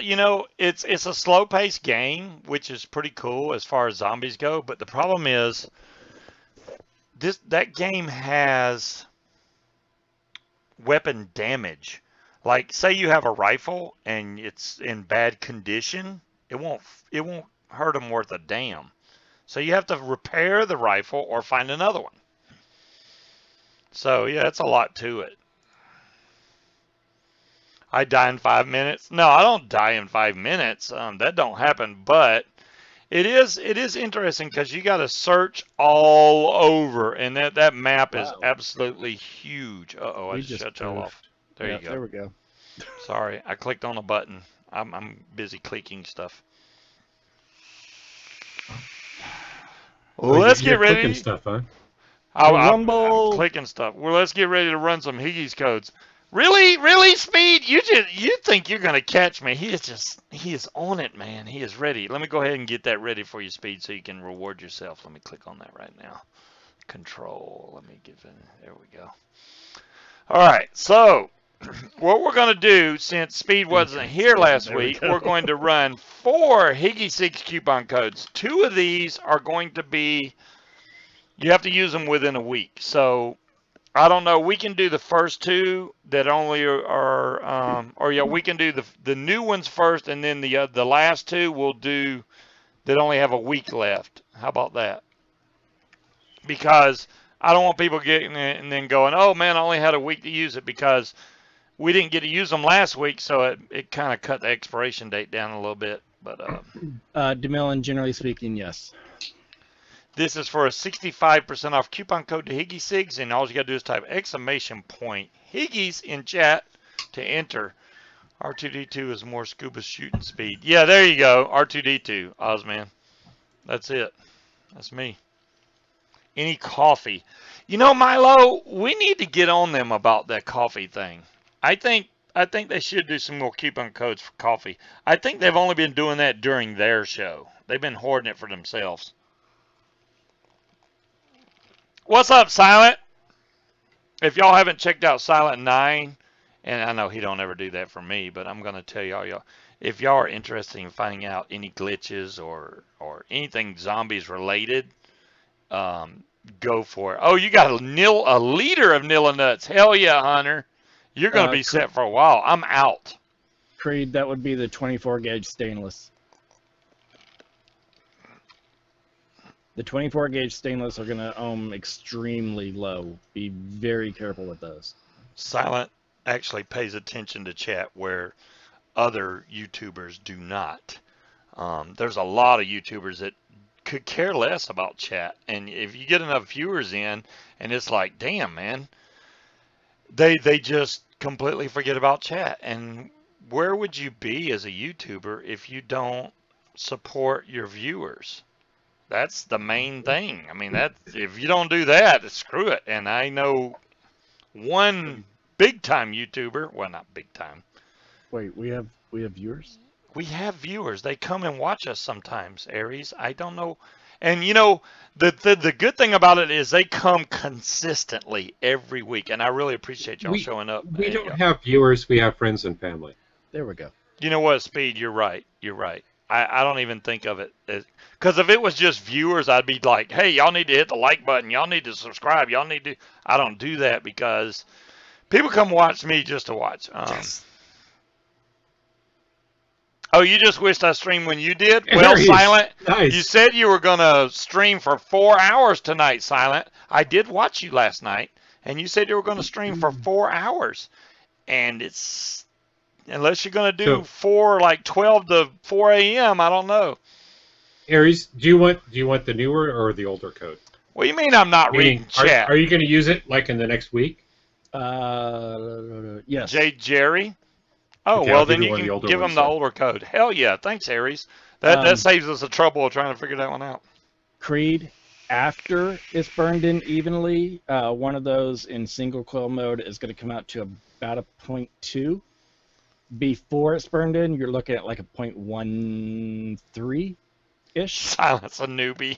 it's a slow-paced game, which is pretty cool as far as zombies go. But the problem is, that game has weapon damage. Like, say you have a rifle and it's in bad condition, it won't hurt them worth a damn. So you have to repair the rifle or find another one. So yeah, it's a lot to it. I die in 5 minutes. No, I don't die in 5 minutes. That don't happen. But it is interesting because you got to search all over, and that map is Wow. absolutely huge. Uh-oh, I We just just shut y'all proved. off. There Yeah, you go. there we go. Sorry, I clicked on a button. I'm busy clicking stuff. Oh, Let's get you're clicking ready. stuff, huh? The I'm Rumble. clicking stuff. Well, let's get ready to run some Higgins codes. Really, really, Speed? You think you're gonna catch me? He is on it, man. He is ready. Let me go ahead and get that ready for you, Speed, so you can reward yourself. Let me click on that right now. Control. Let me give it. There we go. All right. So what we're gonna do, since Speed wasn't here last There we week, go. we're going to run 4 e-cig coupon codes. 2 of these are going to be. You have to use them within a week. So I don't know. We can do the first 2 that only are, or yeah, we can do the new ones first, and then the last 2 we'll do that only have a week left. How about that? Because I don't want people getting it and then going, oh man, I only had a week to use it, because we didn't get to use them last week, so it kind of cut the expiration date down a little bit. But DeMillan, generally speaking, yes. this is for a 65% off coupon code to Higgy Sigs, and all you got to do is type exclamation point Higgies in chat to enter. R2D2 is more scuba shooting speed. Yeah, there you go. R2D2, Ozman. That's it. That's me. Any coffee? You know, Milo, we need to get on them about that coffee thing. I think they should do some more coupon codes for coffee. I think they've only been doing that during their show. They've been hoarding it for themselves. What's up, Silent? If y'all haven't checked out Silent 9, and I know he don't ever do that for me, but I'm going to tell y'all, if y'all are interested in finding out any glitches or anything zombies related, go for it. Oh, you got a liter of Nilla Nuts. Hell yeah, Hunter. You're going to be set for a while. I'm out. Creed, that would be the 24 gauge stainless. The 24 gauge stainless are going to ohm extremely low. Be very careful with those. Silent actually pays attention to chat where other YouTubers do not. There's a lot of YouTubers that could care less about chat, and if you get enough viewers in, and it's like, damn, man, they just completely forget about chat. And where would you be as a YouTuber if you don't support your viewers? That's the main thing. I mean, that if you don't do that, screw it. And I know one big time YouTuber, well, not big time. Wait, we have viewers? We have viewers. They come and watch us sometimes, Aries. I don't know. And you know, the good thing about it is they come consistently every week, and I really appreciate y'all showing up. We don't have viewers. We have friends and family. There we go. You know what, Speed? You're right. You're right. I don't even think of it because if it was just viewers, I'd be like, hey, y'all need to hit the like button. Y'all need to subscribe. Y'all need to. I don't do that because people come watch me just to watch. Yes. Oh, you just wished I streamed when you did? Well, Aries. Silent, Nice. you said you were going to stream for 4 hours tonight, Silent. I did watch you last night, and you said you were going to stream for 4 hours. And it's, unless you're going to do 12 to 4 a.m., I don't know. Aries, do you want the newer or the older code? What do you mean I'm not reading chat? Are you going to use it like in the next week? Yes. Jerry? Oh, Okay, well, then you can give ones, them the older code. Hell yeah. Thanks, Aries. That saves us the trouble of trying to figure that one out. Creed, after it's burned in evenly, one of those in single coil mode is going to come out to about a 0.2. Before it's burned in, you're looking at like a 0.13-ish. Silence a newbie.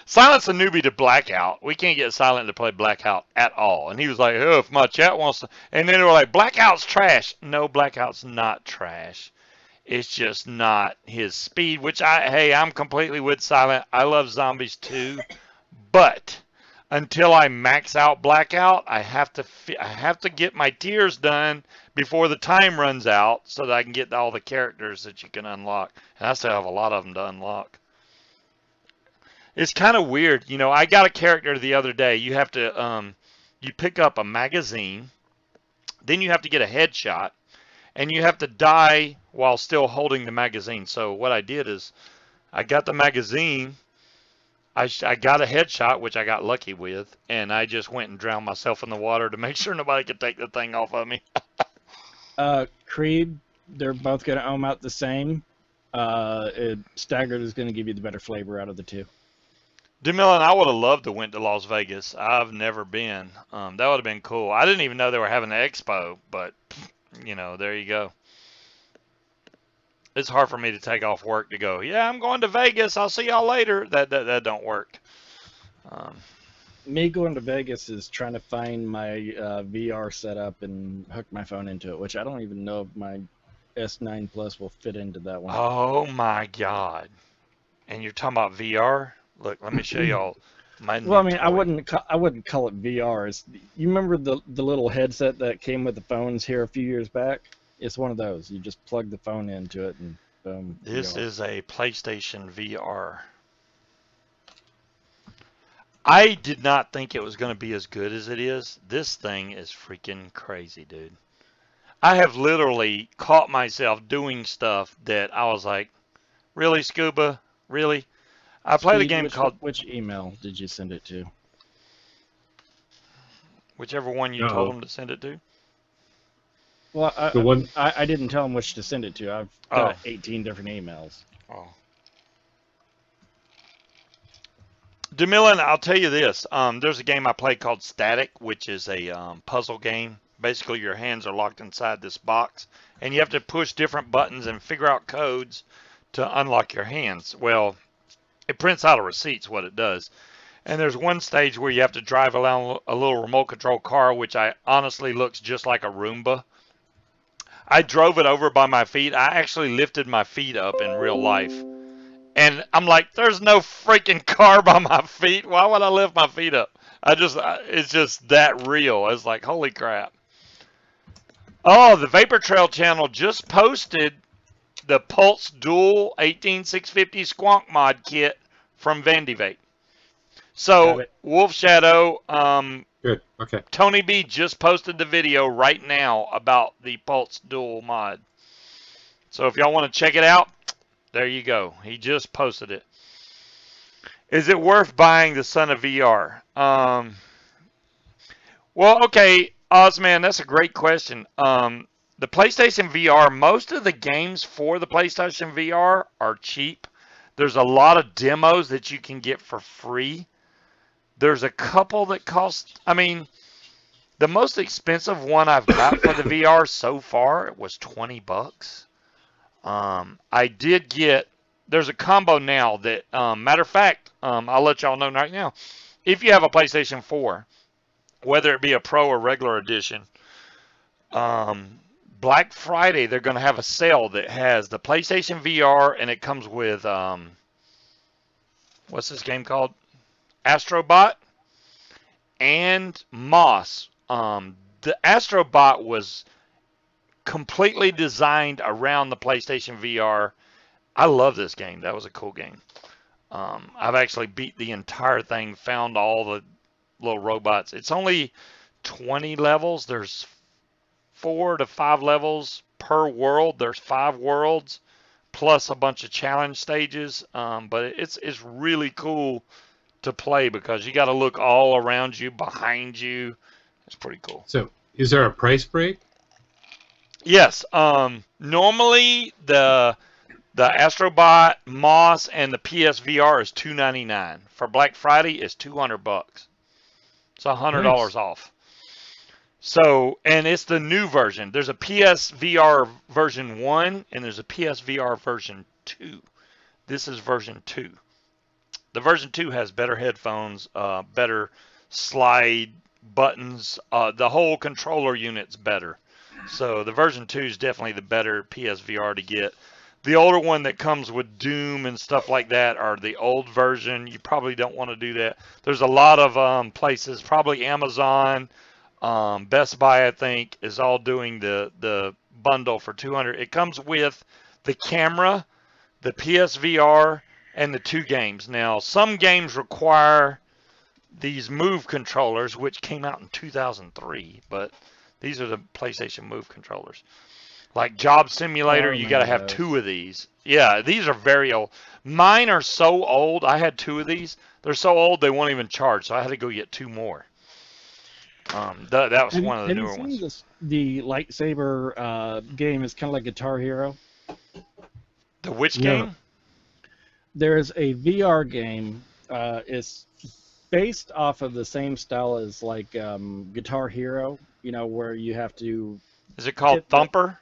Silence a newbie to Blackout. We can't get Silent to play Blackout at all. And he was like, oh, if my chat wants to. And then they were like, Blackout's trash. No, Blackout's not trash. It's just not his speed, which I'm completely with Silent. I love zombies too. But until I max out Blackout, I have to get my tiers done before the time runs out so that I can get all the characters that you can unlock. And I still have a lot of them to unlock. It's kind of weird. You know, I got a character the other day. You have to, you pick up a magazine, then you have to get a headshot, and you have to die while still holding the magazine. So what I did is I got the magazine. I got a headshot, which I got lucky with, and I just went and drowned myself in the water to make sure nobody could take the thing off of me. Creed, they're both going to ohm out the same. Staggered is going to give you the better flavor out of the two. DeMillan, I would have loved to went to Las Vegas. I've never been. That would have been cool. I didn't even know they were having an expo, but you know, there you go. It's hard for me to take off work to go, yeah, I'm going to Vegas. I'll see y'all later. That don't work. Me going to Vegas is trying to find my VR setup and hook my phone into it, which I don't even know if my S9 Plus will fit into that one. Oh my God! And you're talking about VR? Look, let me show y'all my new Well, I mean, toy. I wouldn't call it VR. You remember the little headset that came with the phones here a few years back? It's one of those. You just plug the phone into it and boom. This VR. is a PlayStation VR. I did not think it was going to be as good as it is. This thing is freaking crazy, dude. I have literally caught myself doing stuff that I was like, really, Scuba? Really? I played a game called... Which email did you send it to? Whichever one you told them to send it to. Well, I didn't tell him which to send it to. I've got 18 different emails. Oh. DeMillan, I'll tell you this. There's a game I played called Static, which is a puzzle game. Basically, your hands are locked inside this box, and you have to push different buttons and figure out codes to unlock your hands. Well, it prints out a receipt, what it does. And there's one stage where you have to drive around a little remote control car, which honestly looks just like a Roomba. I drove it over by my feet. I actually lifted my feet up in real life. And I'm like, there's no freaking car by my feet. Why would I lift my feet up? It's just that real. It's like, holy crap. Oh, the Vapor Trail channel just posted the Pulse Dual 18650 Squonk Mod kit from Vandivape. So, Wolf Shadow, good. Okay. Tony B just posted the video right now about the Pulse Dual mod. So if y'all want to check it out, there you go. He just posted it. Is it worth buying the Son of VR? Well, okay, Ozman, that's a great question. The PlayStation VR, most of the games for the PlayStation VR are cheap. There's a lot of demos that you can get for free. There's a couple that cost, I mean, the most expensive one I've got for the VR so far was $20. I did get, there's a combo now that, matter of fact, I'll let y'all know right now. If you have a PlayStation 4, whether it be a Pro or regular edition, Black Friday, they're going to have a sale that has the PlayStation VR, and it comes with, what's this game called? Astrobot and Moss. The Astrobot was completely designed around the PlayStation VR. I love this game. That was a cool game. I've actually beat the entire thing, found all the little robots. It's only 20 levels. There's 4 to 5 levels per world. There's 5 worlds plus a bunch of challenge stages. But it's really cool to play because you got to look all around you, behind you. It's pretty cool. So, is there a price break? Yes. Normally the Astrobot, Moss, and the PSVR is $299. For Black Friday, it's $200. It's $100 off. So, and it's the new version. There's a PSVR version 1 and there's a PSVR version 2. This is version 2. The version 2 has better headphones, better slide buttons. The whole controller unit's better. So the version 2 is definitely the better PSVR to get. The older one that comes with Doom and stuff like that are the old version. You probably don't want to do that. There's a lot of places, probably Amazon, Best Buy, I think, is all doing the bundle for $200. It comes with the camera, the PSVR, and the 2 games. Now, some games require these Move controllers, which came out in 2003, but these are the PlayStation Move controllers. Like Job Simulator, I you got to remember have those. 2 of these. Yeah, these are very old. Mine are so old. I had 2 of these. They're so old they won't even charge, so I had to go get 2 more. That was one of the Have you newer seen ones. this? The lightsaber game is kind of like Guitar Hero. The which No. game? There's a VR game. It's based off of the same style as like Guitar Hero. You know, where you have to Is it called hit the. Thumper?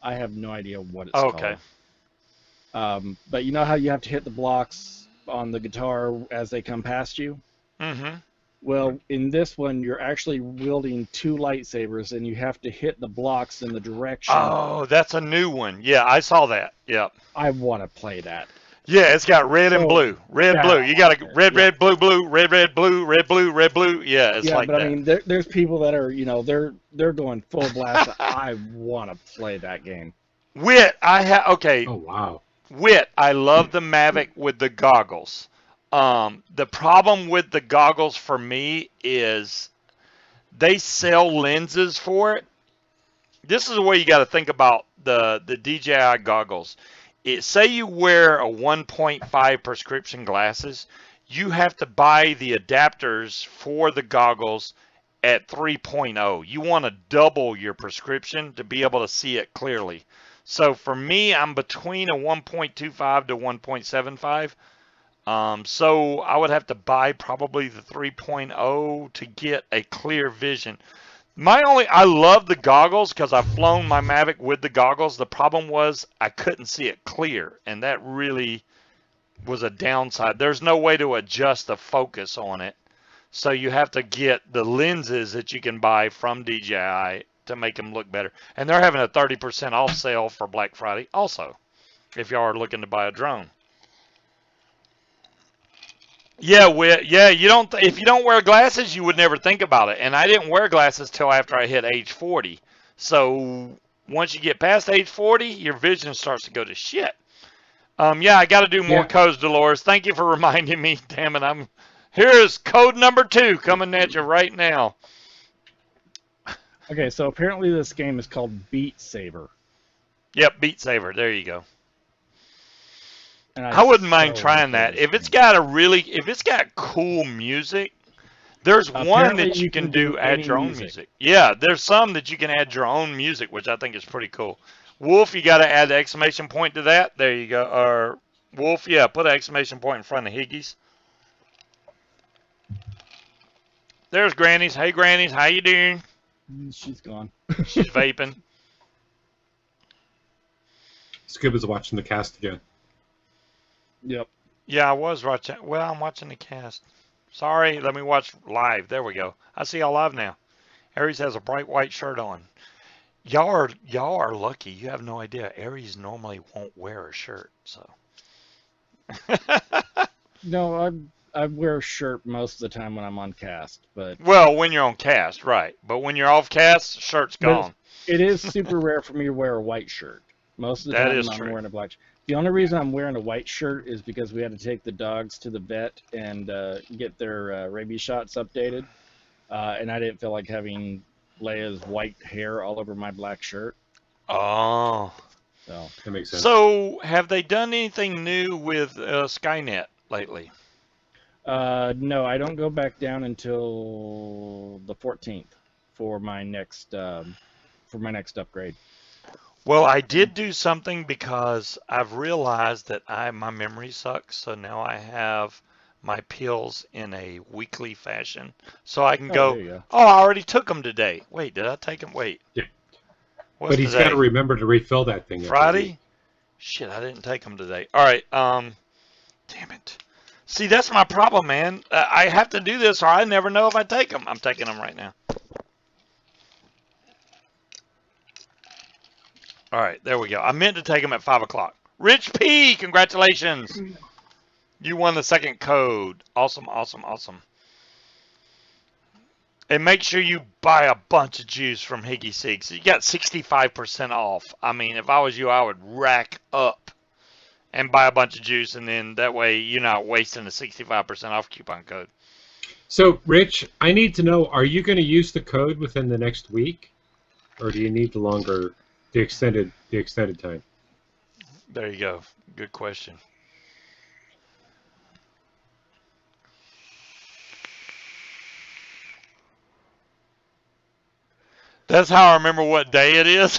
I have no idea what it's Oh, okay. called. But you know how you have to hit the blocks on the guitar as they come past you? Mm-hmm. Well, in this one, you're actually wielding 2 lightsabers, and you have to hit the blocks in the direction. Oh, that's a new one. Yeah, I saw that. Yep. I want to play that. Yeah, it's got red and So blue. Red, bad blue. I You want got to a play it. red, Yeah. red, blue, blue, red, red, blue, red, blue, red, blue. Yeah, it's Yeah, like but I that. mean, there's people that are, you know, they're going full blast. I want to play that game. Wit, okay. Oh wow. Wit, I love the Mavic with the goggles. The problem with the goggles for me is they sell lenses for it. This is the way you got to think about the DJI goggles. Say you wear a 1.5 prescription glasses, you have to buy the adapters for the goggles at 3.0. You want to double your prescription to be able to see it clearly. So for me, I'm between a 1.25 to 1.75. So I would have to buy probably the 3.0 to get a clear vision. I love the goggles because I've flown my Mavic with the goggles. The problem was I couldn't see it clear, and that really was a downside. There's no way to adjust the focus on it. So you have to get the lenses that you can buy from DJI to make them look better. And they're having a 30% off sale for Black Friday also, if y'all are looking to buy a drone. Yeah, if you don't wear glasses, you would never think about it. And I didn't wear glasses till after I hit age 40. So once you get past age 40, your vision starts to go to shit. Yeah, I got to do more Yeah. codes, Dolores. Thank you for reminding me. Damn it, here's code number 2 coming at you right now. Okay, so apparently this game is called Beat Saber. Yep, Beat Saber. There you go. And I wouldn't mind so trying wanna that. play If this it's game. got cool music, there's one Apparently that you you can can do do add any your own music. music. Yeah, there's some that you can add your own music, which I think is pretty cool. Wolf, you got to add the exclamation point to that. There you go. Or Wolf, yeah, put an exclamation point in front of Higgy's. There's Granny's. Hey, Granny's, how you doing? She's gone. She's vaping. Scuba's watching the cast again. Yep. Yeah, I was watching. Well, I'm watching the cast. Sorry, let me watch live. There we go. I see y'all live now. Aries has a bright white shirt on. Y'all are lucky. You have no idea. Aries normally won't wear a shirt, so. No, I wear a shirt most of the time when I'm on cast, but Well, when you're on cast, right. But when you're off cast, shirt's but gone. it is super rare for me to wear a white shirt. Most of the That time is I'm true. wearing a black shirt. The only reason I'm wearing a white shirt is because we had to take the dogs to the vet and get their rabies shots updated, and I didn't feel like having Leia's white hair all over my black shirt. Oh. So That makes sense. So, have they done anything new with Skynet lately? no, I don't go back down until the 14th for my next upgrade. Well, I did do something because I've realized that my memory sucks, so now I have my pills in a weekly fashion. So I can Oh, go, there you go. oh, I already took them today. Wait, did I take them? Wait. Yeah. What's But he's today? got to remember to refill that thing. every Friday? week. Shit, I didn't take them today. All right, damn it. See, that's my problem, man. I have to do this or I never know if I take them. I'm taking them right now. All right, there we go. I meant to take them at 5 o'clock. Rich P, congratulations. You won the second code. Awesome, awesome, awesome. And make sure you buy a bunch of juice from e-cig. So you got 65% off. I mean, if I was you, I would rack up and buy a bunch of juice, and then that way you're not wasting the 65% off coupon code. So, Rich, I need to know, are you going to use the code within the next week? Or do you need the longer The extended time. There you go. Good question. That's how I remember what day it is.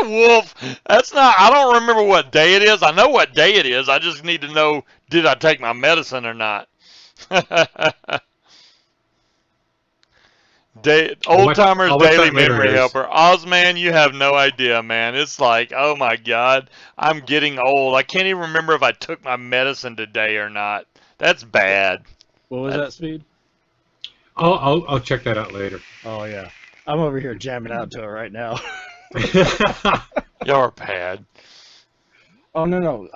Wolf, that's not, I don't remember what day it is. I know what day it is. I just need to know, did I take my medicine or not? Old Timers I'll watch Daily that later, Memory Aries. Helper. Ozman, you have no idea, man. It's like, oh my God, I'm getting old. I can't even remember if I took my medicine today or not. That's bad. What was that, Speed? I'll check that out later. Oh yeah, I'm over here jamming out to it right now. Y'all are bad. Oh no,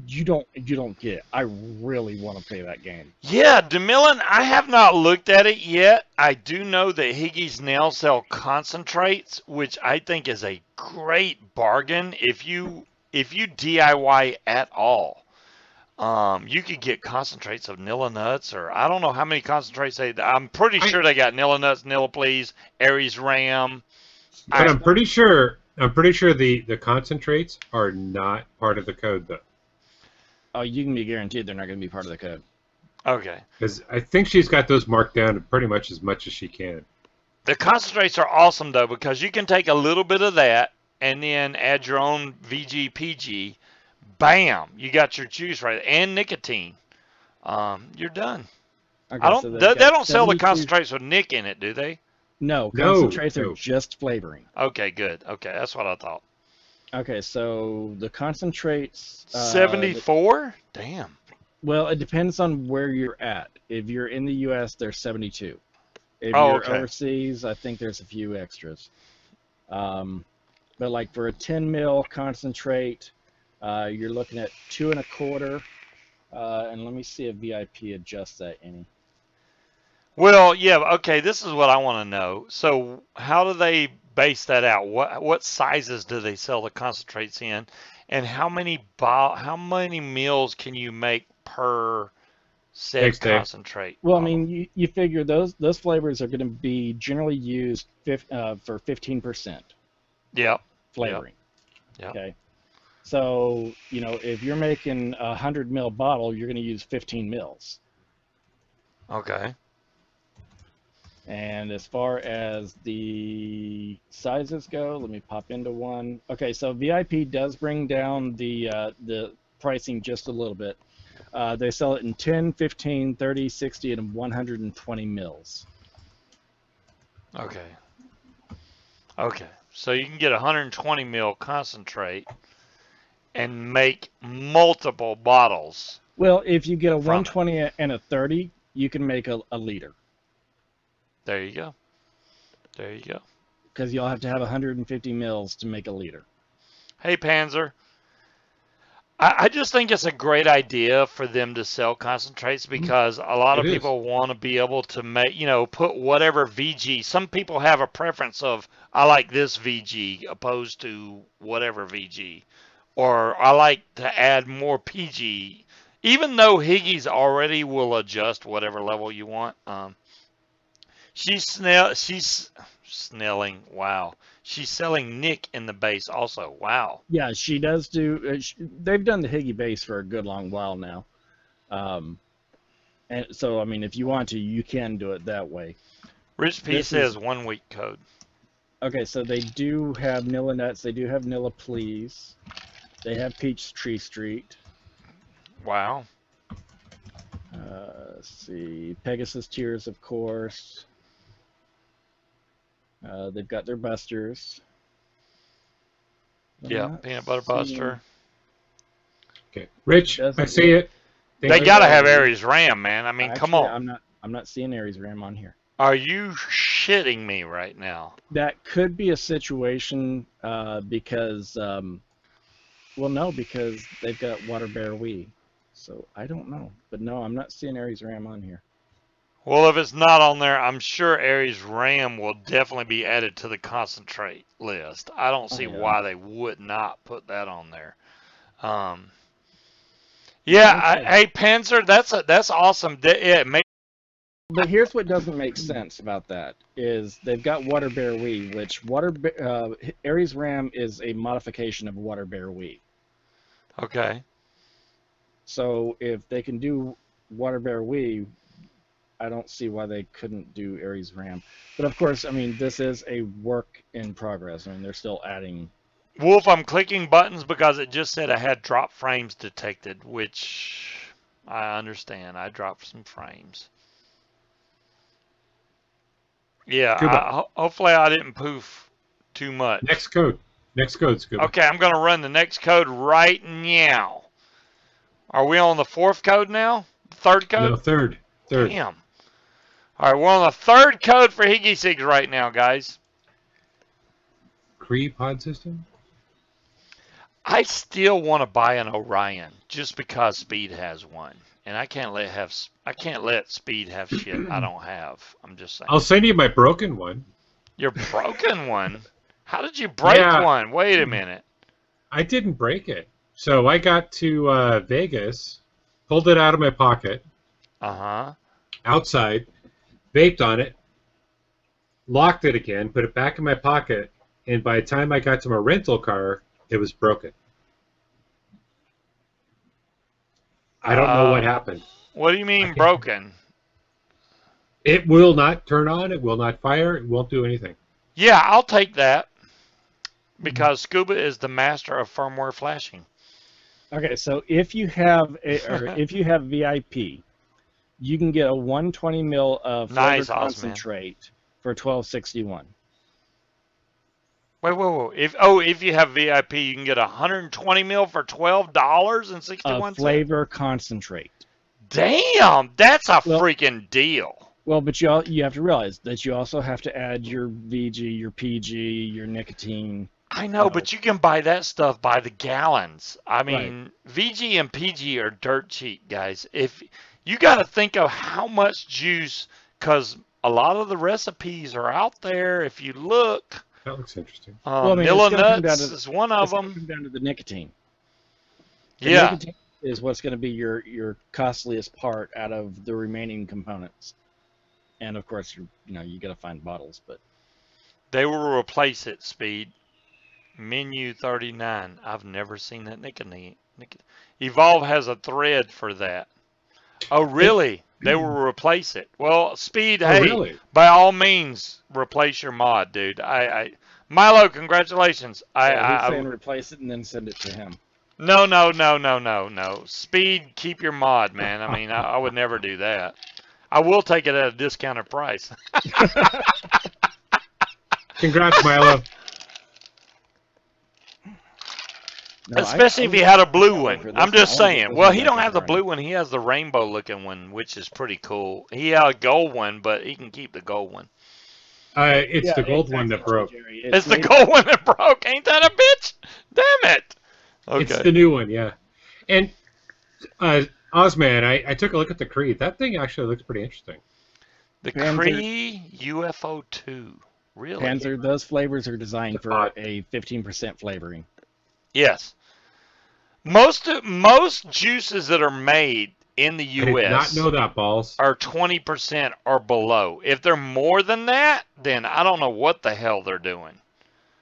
you don't get it. I really want to play that game. Yeah, DeMillan, I have not looked at it yet. I do know that Higgy's Nail sell concentrates, which I think is a great bargain if you DIY at all. You could get concentrates of Nilla Nuts, or I don't know how many concentrates they. I'm pretty sure they got Nilla Nuts, Nilla Please, Aries Ram. But I'm pretty sure the concentrates are not part of the code though. Oh, you can be guaranteed they're not going to be part of the code. Okay. Because I think she's got those marked down pretty much as she can. The concentrates are awesome though, because you can take a little bit of that and then add your own VG PG. Bam! You got your juice right and nicotine. You're done. Okay, I don't. so They don't sell the 72 concentrates with Nick in it, do they? No, No, concentrates are no. just flavoring. Okay, good. Okay, that's what I thought. Okay, so the concentrates. 74? Damn. Well, it depends on where you're at. If you're in the U.S., there's 72. If Oh, you're okay. overseas, I think there's a few extras. But like for a 10 mil concentrate, you're looking at 2.25. And let me see if VIP adjusts that any. Well, yeah. Okay, this is what I want to know. So, how do they base that out? What sizes do they sell the concentrates in, and how many meals can you make per said Thanks, Dave. concentrate? Well, I mean, you figure those flavors are going to be generally used for 15% Yep. flavoring. Yep. Okay. So, if you're making a 100 mil bottle, you're going to use 15 mils. Okay. And as far as the sizes go, let me pop into one. Okay, so VIP does bring down the pricing just a little bit. They sell it in 10, 15, 30, 60, and 120 mils. Okay. Okay. So you can get 120 mil concentrate and make multiple bottles. Well, if you get a From it. 120 and a 30, you can make a liter. There you go. There you go. Because you'll have to have 150 mils to make a liter. Hey, Panzer. I just think it's a great idea for them to sell concentrates because a lot of It is. people want to be able to make, put whatever VG. Some people have a preference of, I like this VG opposed to whatever VG. Or I like to add more PG. Even though Higgy's already will adjust whatever level you want. She's snelling. Wow. She's selling Nick in the base also. Wow. Yeah, she does do. They've done the Higgy base for a good long while now, and so I mean, if you want to, you can do it that way. Rich P This says is- 1 week code. Okay, so they do have Nilla Nuts. They do have Nilla Please. They have Peach Tree Street. Wow. Let's see, Pegasus Tears, of course. They've got their Busters. Yeah, Not Peanut Butter seeing- Buster. Okay, Rich, Doesn't I see it. Thank They you. got to have Aries Ram, man. I mean, come Actually, on. I'm not seeing Aries Ram on here. Are you shitting me right now? That could be a situation because, well, no, because they've got Water Bear Wii. So I don't know. But no, I'm not seeing Aries Ram on here. Well, if it's not on there, I'm sure Aries Ram will definitely be added to the concentrate list. I don't see yeah. why they would not put that on there. Yeah, Okay. hey Panzer, that's awesome. It But here's what doesn't make sense about that is they've got Water Bear Wii, which Aries RAM is a modification of Water Bear Wii. Okay. So if they can do Water Bear Wii, I don't see why they couldn't do Aries RAM. But of course, I mean, this is a work in progress. I mean, they're still adding. Wolf, I'm clicking buttons because it just said I had drop frames detected, which I understand. I dropped some frames. Yeah, hopefully I didn't poof too much. Next code. Next code, Scuba. Okay, I'm going to run the next code right now. Are we on the fourth code now? Third code? No, third. Damn. All right, we're on the third code for e-cigs right now, guys. Cree pod system? I still want to buy an Orion just because Speed has one, and I can't let Speed have shit I don't have. I'm just saying. I'll send you my broken one. Your broken one? How did you break one? Wait a minute. I didn't break it. So I got to Vegas, pulled it out of my pocket. Outside, vaped on it, locked it again, put it back in my pocket, and by the time I got to my rental car, it was broken. I don't know what happened. What do you mean broken? It will not turn on. It will not fire. It won't do anything. Yeah, I'll take that because Scuba is the master of firmware flashing. Okay, so if you have if you have VIP, you can get a 120 mil of flavor concentrate for $12.61. Wait. If you have VIP, you can get 120 mil for $12.61. Flavor concentrate. Damn, that's a freaking deal. Well, but you have to realize that you also have to add your VG, your PG, your nicotine. I know, but you can buy that stuff by the gallons. I mean, VG and PG are dirt cheap, guys. If you got to think of how much juice, because a lot of the recipes are out there. If you look, that looks interesting. Vanilla Nuts is one of them. Come down to the nicotine. The nicotine is what's going to be your costliest part out of the remaining components. And of course, you got to find bottles, but they will replace it. Speed. Menu 39. I've never seen that nicotine. Evolve has a thread for that. Oh, really? They will replace it. Well, Speed, hey, really? By all means, replace your mod, dude. Milo, congratulations. I saying replace it and then send it to him. No. Speed, keep your mod, man. I mean, I would never do that. I will take it at a discounted price. Congrats, Milo. No, especially if he had a blue one. I'm just saying. Well, he don't have the blue one. He has the rainbow-looking one, which is pretty cool. He had a gold one, but he can keep the gold one. It's the gold one that broke. It's the gold one that broke. Ain't that a bitch? Damn it. Okay. It's the new one, yeah. And Ozman, I took a look at the Creed. That thing actually looks pretty interesting. The Creed UFO 2. Really? Panzer, those flavors are designed for a 15% flavoring. Yes. Most juices that are made in the U.S. I did not know that, balls. Are 20% or below. If they're more than that, then I don't know what the hell they're doing.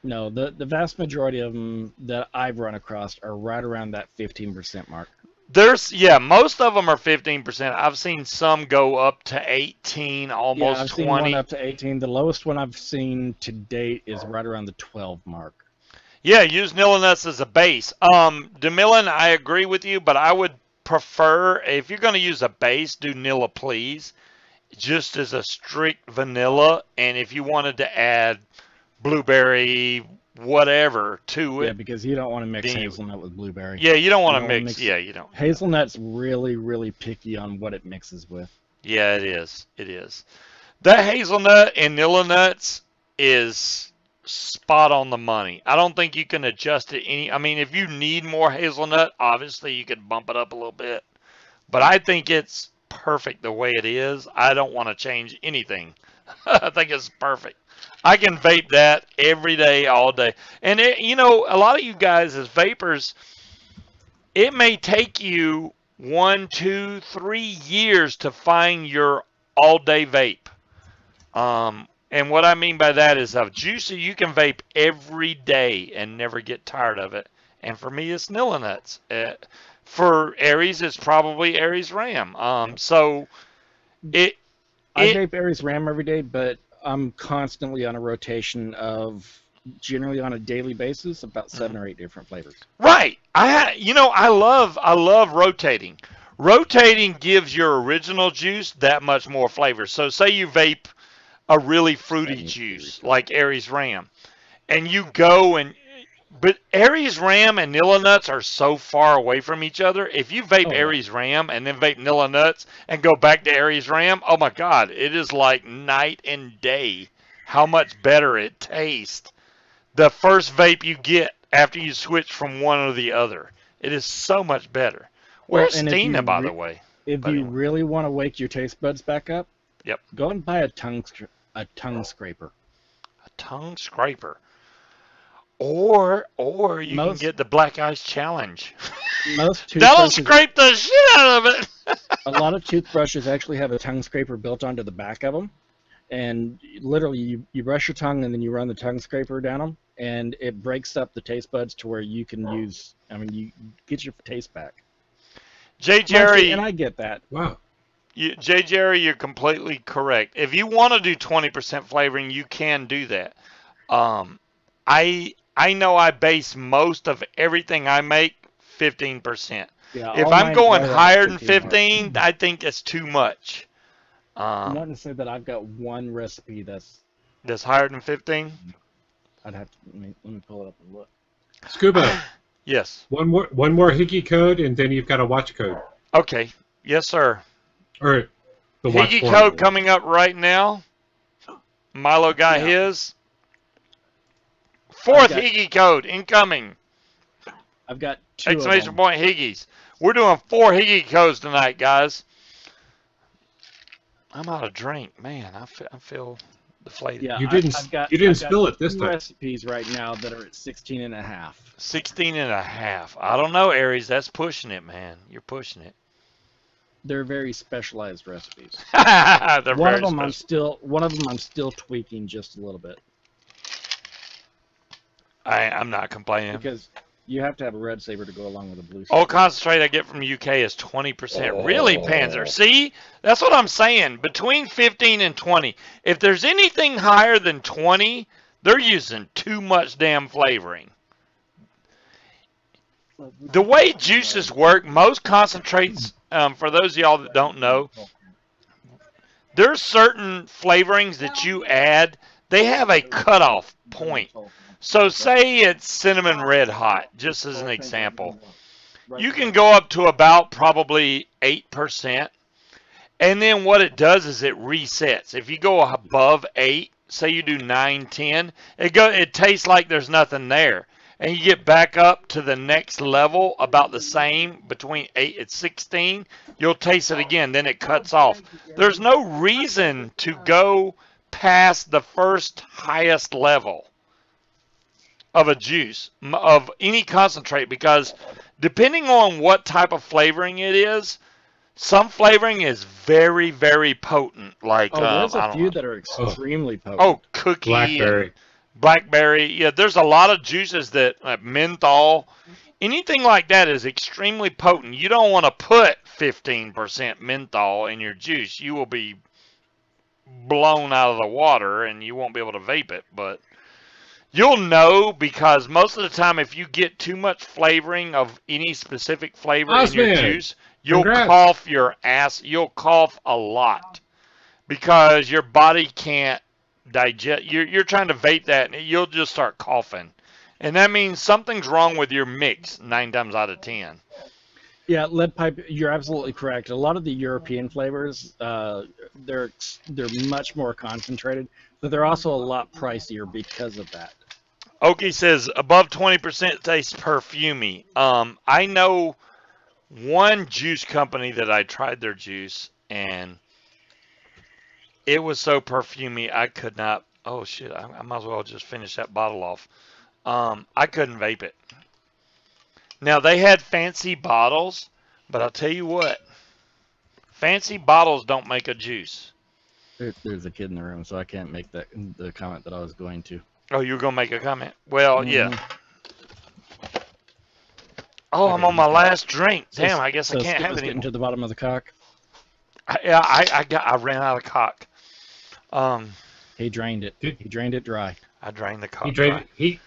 No, the vast majority of them that I've run across are right around that 15% mark. Most of them are 15%. I've seen some go up to 18, almost 20. I've seen one up to 18. The lowest one I've seen to date is right around the 12 mark. Yeah, use Nilla Nuts as a base. DeMillan, I agree with you, but I would prefer, if you're going to use a base, do Nilla Please, just as a strict vanilla. And if you wanted to add blueberry, whatever, to it. Yeah, because you don't want to mix hazelnut with blueberry. Yeah, you don't want to mix. Yeah, you don't. Hazelnut's really, really picky on what it mixes with. Yeah, it is. It is. The hazelnut and Nilla Nuts is spot on the money. I don't think you can adjust it any. I mean, if you need more hazelnut, obviously you could bump it up a little bit. But I think it's perfect the way it is. I don't want to change anything. I think it's perfect. I can vape that every day, all day. And, a lot of you guys as vapors, it may take you 1, 2, 3 years to find your all day vape. And what I mean by that is a juicer you can vape every day and never get tired of it. And for me, it's Nilla Nuts. For Aries, it's probably Aries Ram. So it I it vape Aries Ram every day, but I'm constantly on a rotation of, generally on a daily basis, about 7 or 8 different flavors. right. I love rotating. Rotating gives your original juice that much more flavor. So say you vape a really fruity juice like Aries Ram, and you go and but Aries Ram and Nilla Nuts are so far away from each other. If you vape Oh, yeah. Aries Ram and then vape Nilla Nuts and go back to Aries Ram, oh my God, it is like night and day how much better it tastes. The first vape you get after you switch from one or the other, it is so much better. Well, Where's and if Stina, you by the way? if But you anyway. really want to wake your taste buds back up, Yep, go and buy a tongue scraper. a tongue scraper. Or you can Most get the Black Ice Challenge. most That'll toothbrushes, scrape the shit out of it. a lot of toothbrushes actually have a tongue scraper built onto the back of them, and literally you brush your tongue and then you run the tongue scraper down them, and it breaks up the taste buds to where you can use. I mean, you get your taste back. Jay Jerry, And I get that. Wow. Jay Jerry, you're completely correct. If you want to do 20% flavoring, you can do that. Um, I know I base most of everything I make 15%. Yeah, If all I'm mine going right around higher than 15 mark. 15, I think it's too much. I'm wanting to say that I've got one recipe that's That's higher than 15? I'd have to let me pull it up and look. Scuba, Yes. one more Higgy code, and then you've got a watch code. Okay. Yes, sir. Or the watch Higgy form. code coming up right now. Milo got Yeah. his. Fourth got- Higgy code incoming. I've got 2 of Exclamation them. point Higgies. We're doing 4 Higgy codes tonight, guys. I'm out of drink. Man, I feel deflated. Yeah, You didn't I've got, you didn't I've got spill it this 2 time. recipes right now that are at 16 and a half. 16 and a half. I don't know, Aries. That's pushing it, man. You're pushing it. They're very specialized recipes. They're One very of them special. I'm still tweaking just a little bit I'm not complaining. because you have to have a red saber to go along with a blue saber. All concentrate I get from UK is 20%. Really, Panzer? See? That's what I'm saying. Between 15 and 20. If there's anything higher than 20, they're using too much damn flavoring. The way juices work, most concentrates, for those of y'all that don't know, there's certain flavorings that you add, they have a cutoff point. So say it's cinnamon red hot, just as an example. You can go up to about probably 8%. And then what it does is it resets. If you go above 8, say you do 9, 10, it tastes like there's nothing there. And you get back up to the next level about the same between 8 and 16, you'll taste it again. Then it cuts off. There's no reason to go past the first highest level of a juice, of any concentrate, because depending on what type of flavoring it is, some flavoring is very, very potent. Like, there's I a don't few know. that are extremely potent. Oh, cookie. Blackberry. Blackberry. Yeah, there's a lot of juices that, like menthol, anything like that is extremely potent. You don't want to put 15% menthol in your juice. You will be blown out of the water and you won't be able to vape it. But you'll know, because most of the time if you get too much flavoring of any specific flavor in your Osman, juice, you'll congrats. cough your ass. You'll cough a lot because your body can't digest. You're trying to vape that and you'll just start coughing. And that means something's wrong with your mix 9 times out of 10. Yeah, lead pipe. You're absolutely correct. A lot of the European flavors, they're much more concentrated, but they're also a lot pricier because of that. Okie says above 20% tastes perfumey. I know one juice company that I tried their juice and it was so perfumey I could not. Oh shit! I might as well just finish that bottle off. I couldn't vape it. Now they had fancy bottles, but I'll tell you what, fancy bottles don't make a juice. There's a kid in the room, so I can't make the comment that I was going to. Oh, you were gonna make a comment? Well, yeah. Mhm. Oh, Okay, I'm on you my can- last drink. So, Damn, I guess I so can't have Scuba's it getting anymore. to the bottom of the cock. I ran out of cock. He drained it. Did- He drained it dry. I drained the cock He dry. drained,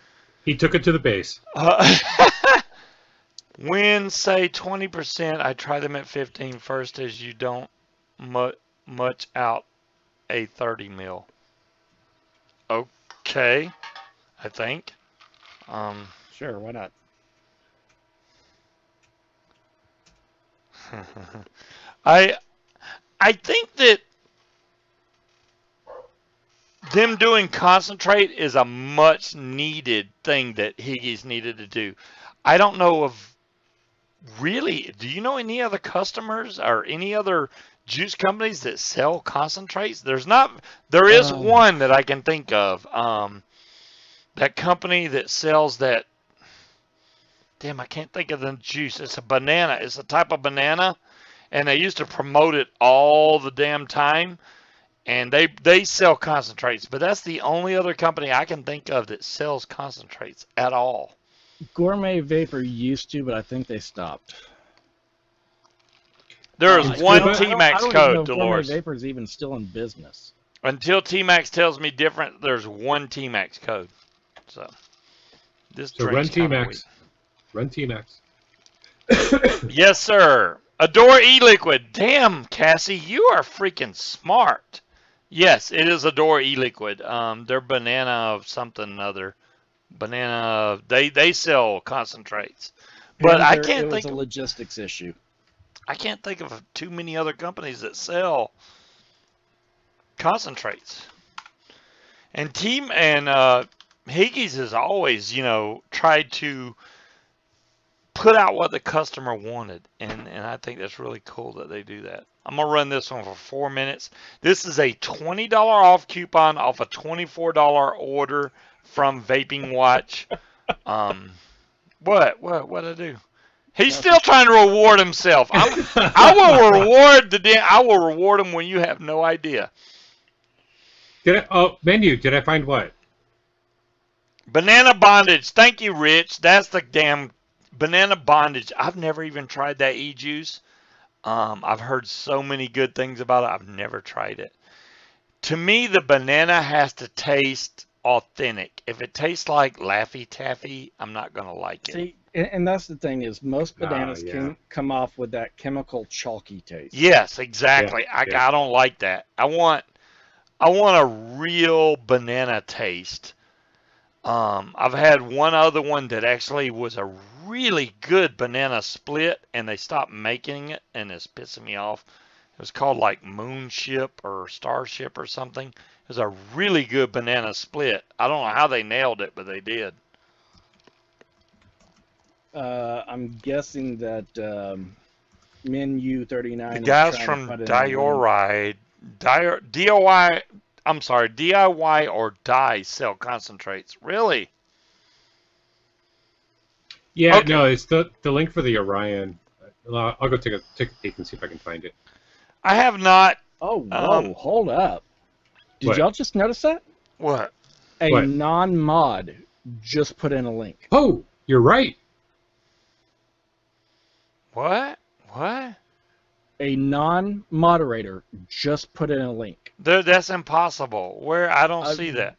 he took it to the base. When say 20%, I try them at 15 first, as you don't much out a 30 mil. Okay, I think. Sure, why not? I think that them doing concentrate is a much needed thing that Higgy's needed to do. I don't know of really, do you know any other customers or any other juice companies that sell concentrates? There is one that I can think of. That company that sells that, damn, I can't think of the juice. It's a banana. It's a type of banana, and they used to promote it all the damn time. And they sell concentrates, but that's the only other company I can think of that sells concentrates at all. Gourmet Vapor used to, but I think they stopped. There is one Scuba? T-Max I don't even code, know if Dolores. Gourmet Vapor is even still in business. Until T-Max tells me different, there's one T-Max code. So this So run drink's kinda weak. T-Max. Run T-Max. Yes, sir. Adore e-liquid. Damn, Cassie, you are freaking smart. Yes, it is Adore e-liquid. They're banana of something other. Banana. They sell concentrates, but I can't It was think. a logistics issue. I can't think of too many other companies that sell concentrates. And Higgy's has always, tried to put out what the customer wanted, and I think that's really cool that they do that. I'm gonna run this one for 4 minutes. This is a $20 off coupon off a $24 order from Vaping Watch. What I do? He's still trying to reward himself. I will reward him when you have no idea. Menu. Did I find what? Banana bondage. Thank you, Rich. That's the damn banana bondage. I've never even tried that e-juice. I've heard so many good things about it. I've never tried it. To me, the banana has to taste authentic. If it tastes like Laffy Taffy, I'm not going to like it. See, and that's the thing is most bananas yeah. can come off with that chemical chalky taste. Yes, exactly. Yeah. I don't like that. I want a real banana taste. I've had one other one that actually was a really good banana split, and they stopped making it, and it's pissing me off. It was called like Moonship or Starship or something. It was a really good banana split. I don't know how they nailed it, but they did. I'm guessing that Menu 39. The guys from DIY or Die sell concentrates. Really? Yeah, Okay. no, it's the link for the Orion. I'll go take a peek and see if I can find it. I have not. Oh, whoa, hold up. Did What? y'all just notice that? What? A What? non-mod just put in a link. Oh, you're right. What? A non-moderator just put in a link. That's impossible. Where? I don't see that.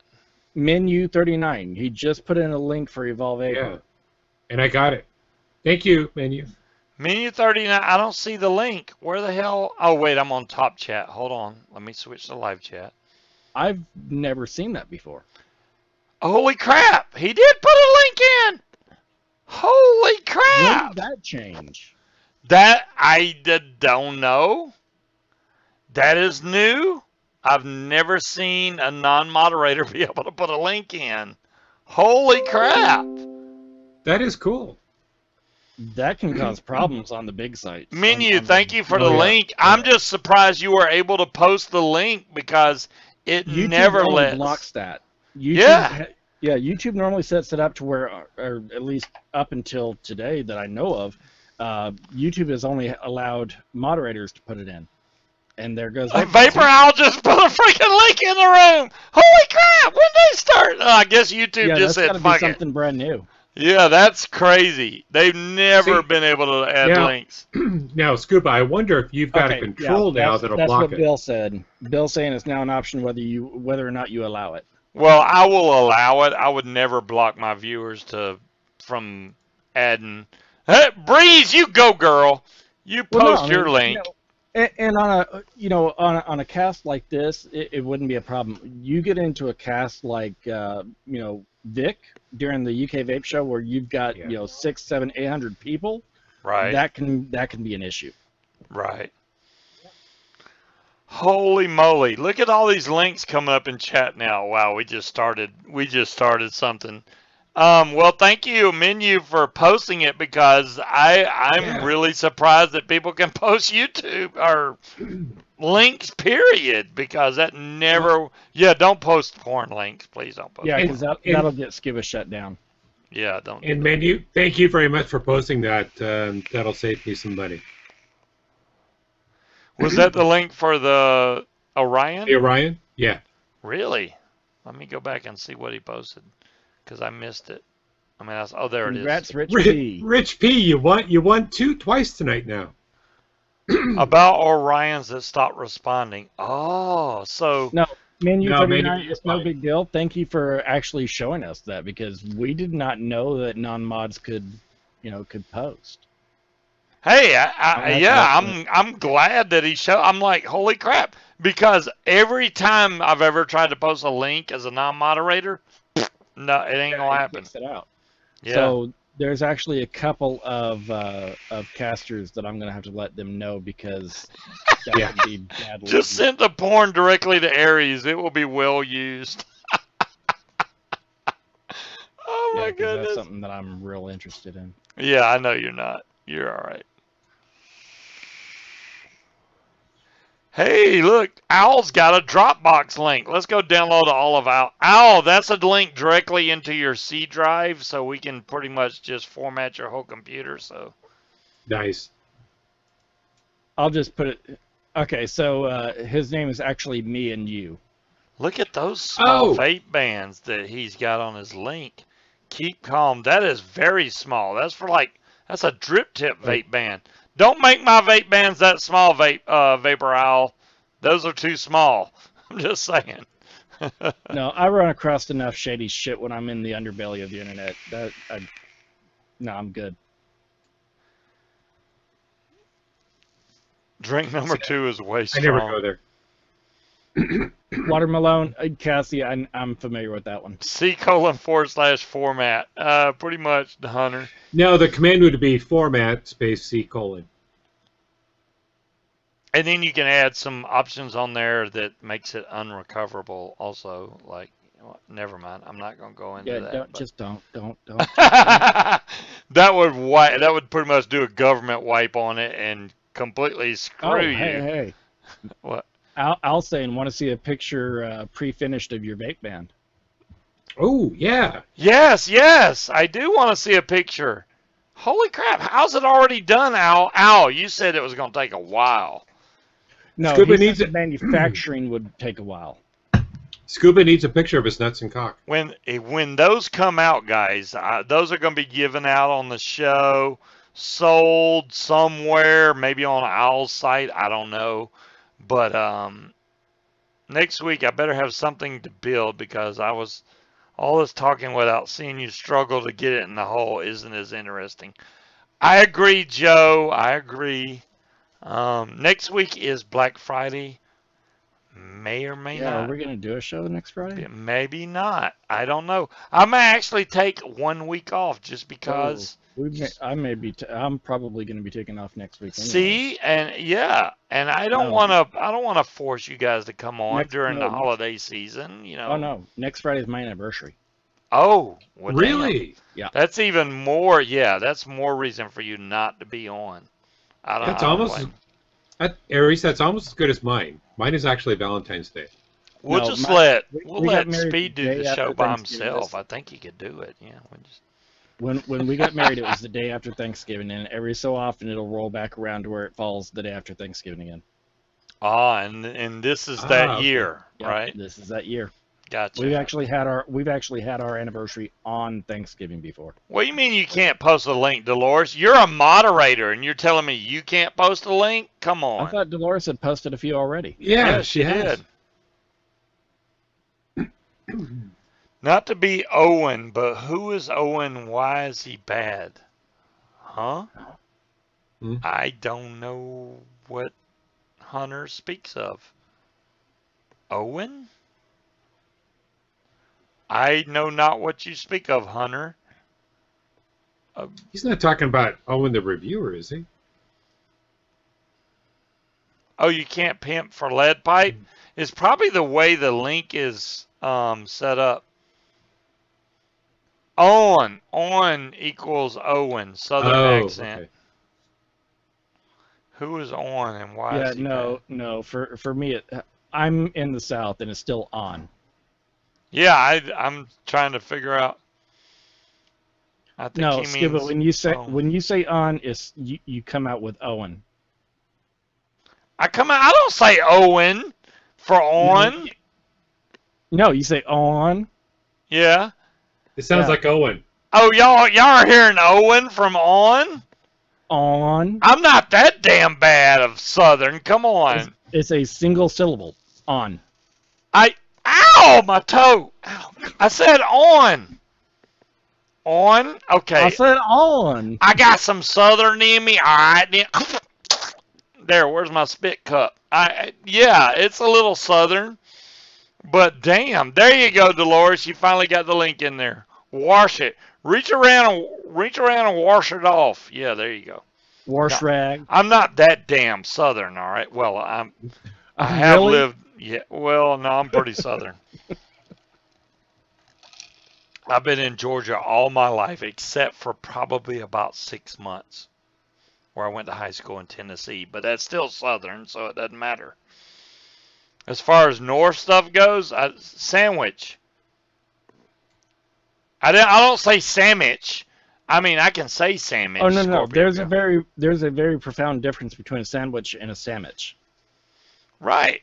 Menu 39. He just put in a link for Evolve Vapor. Yeah, and I got it. Thank you, Menu. Menu 39. I don't see the link. Where the hell? Oh, wait. I'm on top chat. Hold on. Let me switch to live chat. I've never seen that before. Holy crap. He did put a link in. Holy When crap. did that change? That I don't know. That is new. I've never seen a non-moderator be able to put a link in. Holy crap. That is cool. That can cause problems on the big sites. Menu, thank you for the Oh, yeah. link. I'm just surprised you were able to post the link because it YouTube never only lets. blocks that. Yeah. Yeah, YouTube normally sets it up to where, or at least up until today that I know of, YouTube has only allowed moderators to put it in. And there goes Vapor Owl just put a freaking link in the room. Holy crap! When they start? I guess YouTube Yeah, just that's said got to be fuck it. something brand new. Yeah, that's crazy. They've never See, been able to add now- links. Now, Scuba, I wonder if you've got a control now that'll that's block what it. Bill said. Bill's saying it's now an option whether or not you allow it. Well, I will allow it. I would never block my viewers from adding. Hey, Breeze, you go, girl. You post your link. And on a cast like this, it wouldn't be a problem. You get into a cast like Vic during the UK Vape Show where you've got 600, 700, 800 people. Right. That can be an issue. Right. Holy moly! Look at all these links coming up in chat now. Wow, we just started something. Well, thank you, Menu, for posting it because I'm really surprised that people can post YouTube or links, period, because that never. Yeah, don't post porn links, please don't post. Yeah, because that'll get Scuba shut down. Yeah, don't. And Menu, thank you very much for posting that. That'll save me some money. Was that the link for the Orion? The Orion? Yeah. Really? Let me go back and see what he posted because I missed it. I mean, there it is. Congrats, Rich P. Rich P, you won twice tonight now. About Orions that stopped responding. Oh, so no, Menu 39, Menu, it's no big deal. Thank you for actually showing us that because we did not know that non-mods could post. Hey, I'm glad that he showed. I'm like, holy crap, because every time I've ever tried to post a link as a non-moderator, no, it ain't gonna happen. It out. Yeah. So there's actually a couple of casters that I'm gonna have to let them know because that would be badly. Just send the porn directly to Aries. It will be well used. Oh my goodness. That's something that I'm real interested in. Yeah, I know you're not. You're all right. Hey, look, Owl's got a Dropbox link. Let's go download all of Owl. Owl, that's a link directly into your C drive, so we can pretty much just format your whole computer. So Nice. I'll just put it. Okay, so his name is actually Me and You. Look at those small vape bands that he's got on his link. Keep calm. That is very small. That's a drip tip vape band. Don't make my vape bands that small, Vapor Owl. Those are too small. I'm just saying. No, I run across enough shady shit when I'm in the underbelly of the internet. No, I'm good. Drink number 2 is way strong. I never go there. Watermelon, Cassie, I'm familiar with that one. C:/format. Pretty much the hunter. No, the command would be format space C:. And then you can add some options on there that makes it unrecoverable also. Like, never mind. I'm not going to go into that. Don't. That would pretty much do a government wipe on it and completely screw you. Hey. What? I'll say and want to see a picture pre-finished of your vape band. Oh, yeah. Yes. I do want to see a picture. Holy crap. How's it already done, Al? Al, you said it was going to take a while. No, Scuba needs it. Manufacturing would take a while. Scuba needs a picture of his nuts and cock. When those come out, guys, those are going to be given out on the show, sold somewhere, maybe on Owl's site. I don't know. But next week I better have something to build because all this talking without seeing you struggle to get it in the hole isn't as interesting. I agree, Joe. I agree. Next week is Black Friday. May or may not. Yeah, are we going to do a show next Friday? Maybe not. I don't know. I may actually take 1 week off just because. I'm probably going to be taking off next week. Anyway. See, and I don't want to force you guys to come on during the holiday season. Oh no, next Friday is my anniversary. Oh, well, really? Damn. Yeah. That's even more. Yeah, that's more reason for you not to be on. Aries, that's almost as good as mine. Mine is actually Valentine's Day. We'll let Speed do the show by himself. I think he could do it. Yeah. When we got married, it was the day after Thanksgiving, and every so often it'll roll back around to where it falls the day after Thanksgiving again. Ah, and this is that okay. year, Yep, right? this is that year. Gotcha. We've actually had our anniversary on Thanksgiving before. What do you mean you can't post a link, Dolores? You're a moderator, and you're telling me you can't post a link? Come I on. thought Dolores had posted a few already. Yeah, Yes, she has. did. Not to be Owen, but who is Owen? Why is he bad? Huh? Hmm. I don't know what Hunter speaks of. Owen? I know not what you speak of, Hunter. He's not talking about Owen the reviewer, is he? Oh, you can't pimp for lead pipe? It's probably the way the link is set up. On equals Owen, Southern accent. Okay. Who is on and why Yeah, is he no, bad? no. For me, I'm in the South and it's still on. Yeah, I'm trying to figure out. I think No, he Scuba, means when you say on, is you come out with Owen. I don't say Owen for on. No, you say on. Yeah. It sounds Yeah. like Owen. Oh, y'all are hearing Owen from on? On. I'm not that damn bad of Southern. Come on. It's a single syllable. On. Ow, my toe. Ow. I said on. On? Okay. I said on. I got some Southern in me. All right. There, where's my spit cup? Yeah, it's a little Southern. But damn, there you go, Dolores. You finally got the link in there. Wash it. Reach around and wash it off. Yeah, there you go. Wash rag. I'm not that damn Southern, all right. Well, I have Really? lived. Yeah. Well, no, I'm pretty Southern. I've been in Georgia all my life, except for probably about 6 months, where I went to high school in Tennessee. But that's still Southern, so it doesn't matter. As far as North stuff goes, sandwich. I don't say sandwich. I mean, I can say sandwich. Oh no. Scorpio. There's a very profound difference between a sandwich and a sandwich. Right.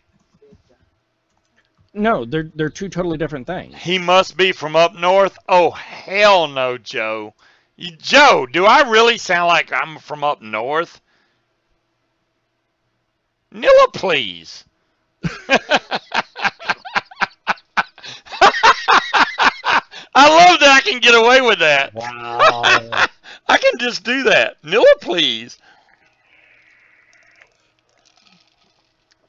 No, they're two totally different things. He must be from up north. Oh hell no, Joe. Joe, do I really sound like I'm from up north? Nilla, please. I love that I can get away with that. Wow. I can just do that. Nilla, please.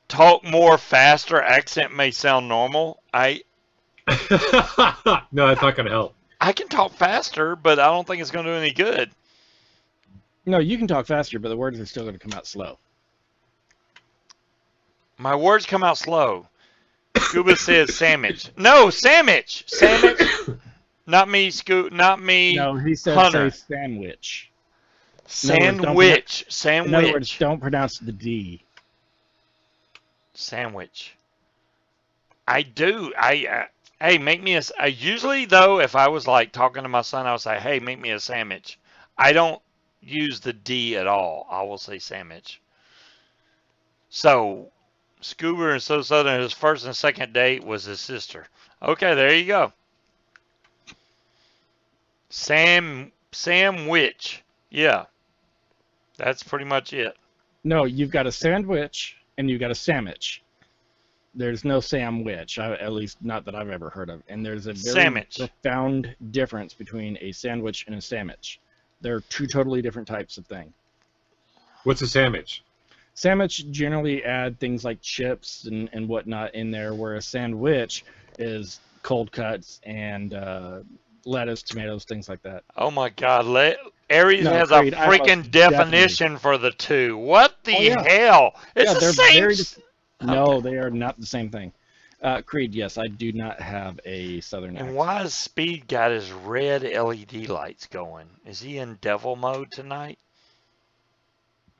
Talk more faster. Accent may sound normal. No, that's not going to help. I can talk faster, but I don't think it's going to do any good. No, you can talk faster, but the words are still going to come out slow. My words come out slow. Scuba says sandwich. No, sandwich. Sandwich. Not me, not me. No, he said Hunter. say sandwich. Sandwich. In other words, Sandwich. don't pronounce the D. Sandwich. I do. Hey, make me a. Usually though, if I was like talking to my son, I would say, "Hey, make me a sandwich." I don't use the D at all. I will say sandwich. So, Scuba and So Southern, his first and second date was his sister. Okay, there you go. Sandwich. Yeah, that's pretty much it. No, you've got a sandwich and you've got a sandwich. There's no sandwich, at least not that I've ever heard of. And there's a very Sandwich. profound difference between a sandwich and a sandwich. They're two totally different types of thing. What's a sandwich? Sandwich generally add things like chips and whatnot in there, whereas sandwich is cold cuts and lettuce, tomatoes, things like that. Oh my God, Aries No, has Creed, a I freaking most definition for the two. What the Oh, yeah. hell? It's Yeah, the they're same. very No, they are not the same thing. Creed, yes, I do not have a southern And accent. why has Speed got his red LED lights going? Is he in devil mode tonight?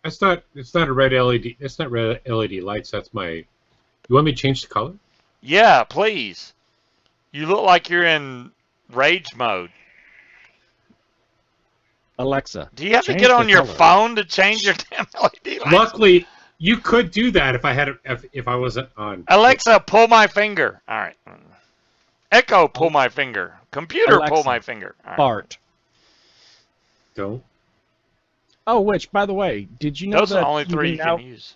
It's not a red LED. It's not red LED lights. That's my. You want me to change the color? Yeah, please. You look like you're in rage mode. Alexa, Do you have to change get the on your color. phone to change your damn LED lights? Luckily, You could do that if I wasn't on. Alexa, pull my finger. All right. Echo, pull my finger. Computer, pull Alexa, my finger. All right. Fart. Don't. Oh, which, by the way, did you know Those are that the only three you now... can use.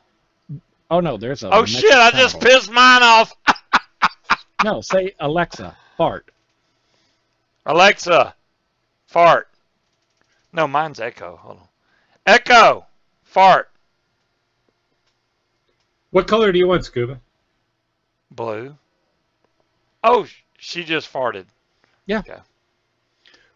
Oh, no, there's a... Oh, shit, I just pissed mine off. No, say Alexa, fart. Alexa, fart. No, mine's Echo. Hold on. Echo, fart. What color do you want, Scuba? Blue. Oh, she just farted. Yeah. Okay.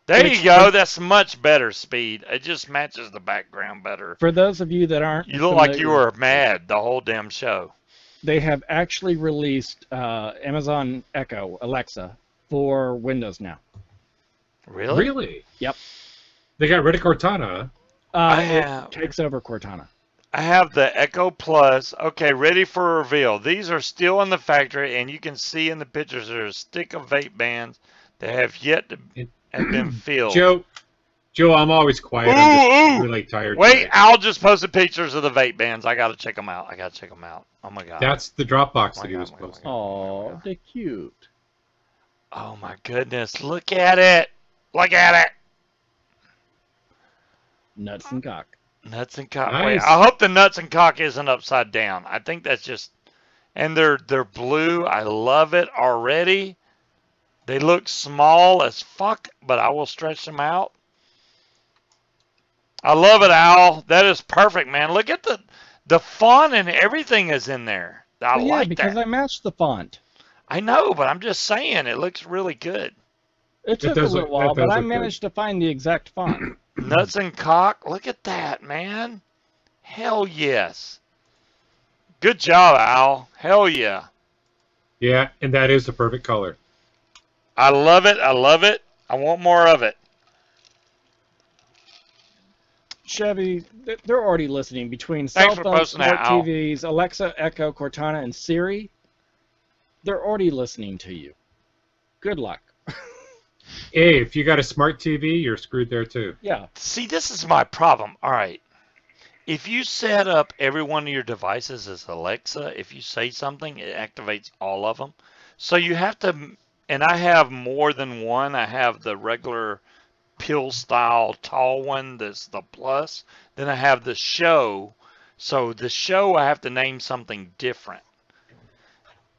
There you go. That's much better, Speed. It just matches the background better. For those of you that aren't You look like you were mad the whole damn show. They have actually released Amazon Echo, Alexa, for Windows now. Really? Really? Yep. They got rid of Cortana. It takes over Cortana. I have the Echo Plus. Okay, ready for reveal. These are still in the factory, and you can see in the pictures there's a stick of vape bands that have yet to have been filled. Joe, I'm always quiet. I'm just really tired. Wait, today. Al just posted pictures of the vape bands. I got to check them out. Oh, my God. That's the Dropbox that he was posting. Oh, they're cute. Oh, my goodness. Look at it. Look at it. Nuts and cock. Nuts and cock. Nice. Wait, I hope the nuts and cock isn't upside down. I think that's just... And they're blue. I love it already. They look small as fuck, but I will stretch them out. I love it, Al. That is perfect, man. Look at the font and everything is in there. I like that. Because I matched the font. I know, but I'm just saying it looks really good. It took a little while, but I managed to find the exact font. Nuts and cock. Look at that, man. Hell yes. Good job, Al. Hell yeah. Yeah, and that is the perfect color. I love it. I love it. I want more of it. Chevy, they're already listening between Thanks cell for phones, posting that, smart Al. TVs, Alexa, Echo, Cortana, and Siri. They're already listening to you. Good luck. Hey, if you got a smart TV, you're screwed there too. Yeah. See, this is my problem. All right. If you set up every one of your devices as Alexa, if you say something, it activates all of them. So you have to, and I have more than one. I have the regular pill style tall one, that's the plus. Then I have the show. So the show, I have to name something different.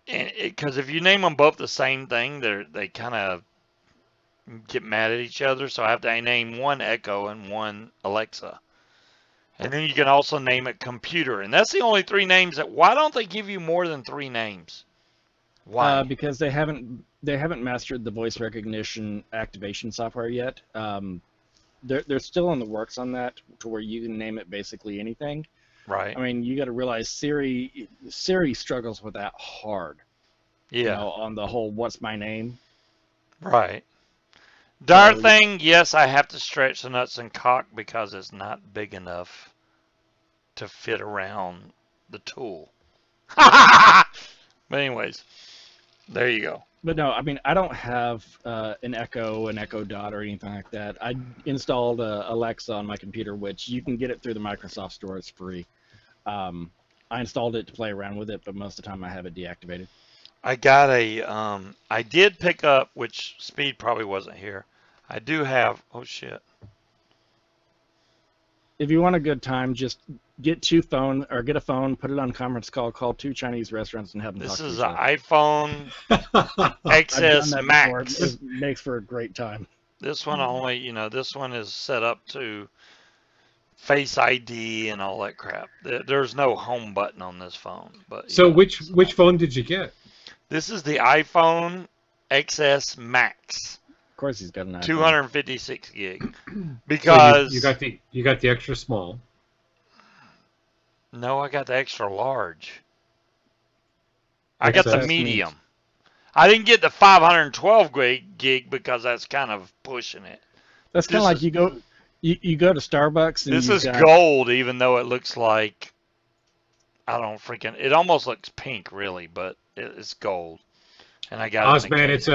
Because if you name them both the same thing, they kind of get mad at each other. So I have to name one Echo and one Alexa. And then you can also name it computer. And that's the only three names that, why don't they give you more than three names? Why? Because they haven't mastered the voice recognition activation software yet. They're still in the works on that, to where you can name it basically anything. Right. I mean, you got to realize Siri struggles with that hard. Yeah. You know, on the whole, what's my name? Right. Darn thing, yes, I have to stretch the nuts and cock because it's not big enough to fit around the tool. But anyways, there you go. But no, I mean, I don't have an Echo Dot, or anything like that. I installed Alexa on my computer, which you can get it through the Microsoft Store. It's free. I installed it to play around with it, but most of the time I have it deactivated. I got I did pick up, which Speed probably wasn't here. I do have, oh shit. If you want a good time, just get a phone, put it on conference call 2 Chinese restaurants and have them talk to each other. This is an iPhone XS Max. It makes for a great time. This one only, this one is set up to Face ID and all that crap. There's no home button on this phone. But so which phone did you get? This is the iPhone XS Max. Of course, he's got an iPhone. 256 gig. Because so you got the extra small. No, I got the extra large. I got the medium. Means. I didn't get the 512 gig because that's kind of pushing it. That's kind of like you go to Starbucks and this is gold, even though it looks like, it almost looks pink really, but it's gold. And I got Ozman, it's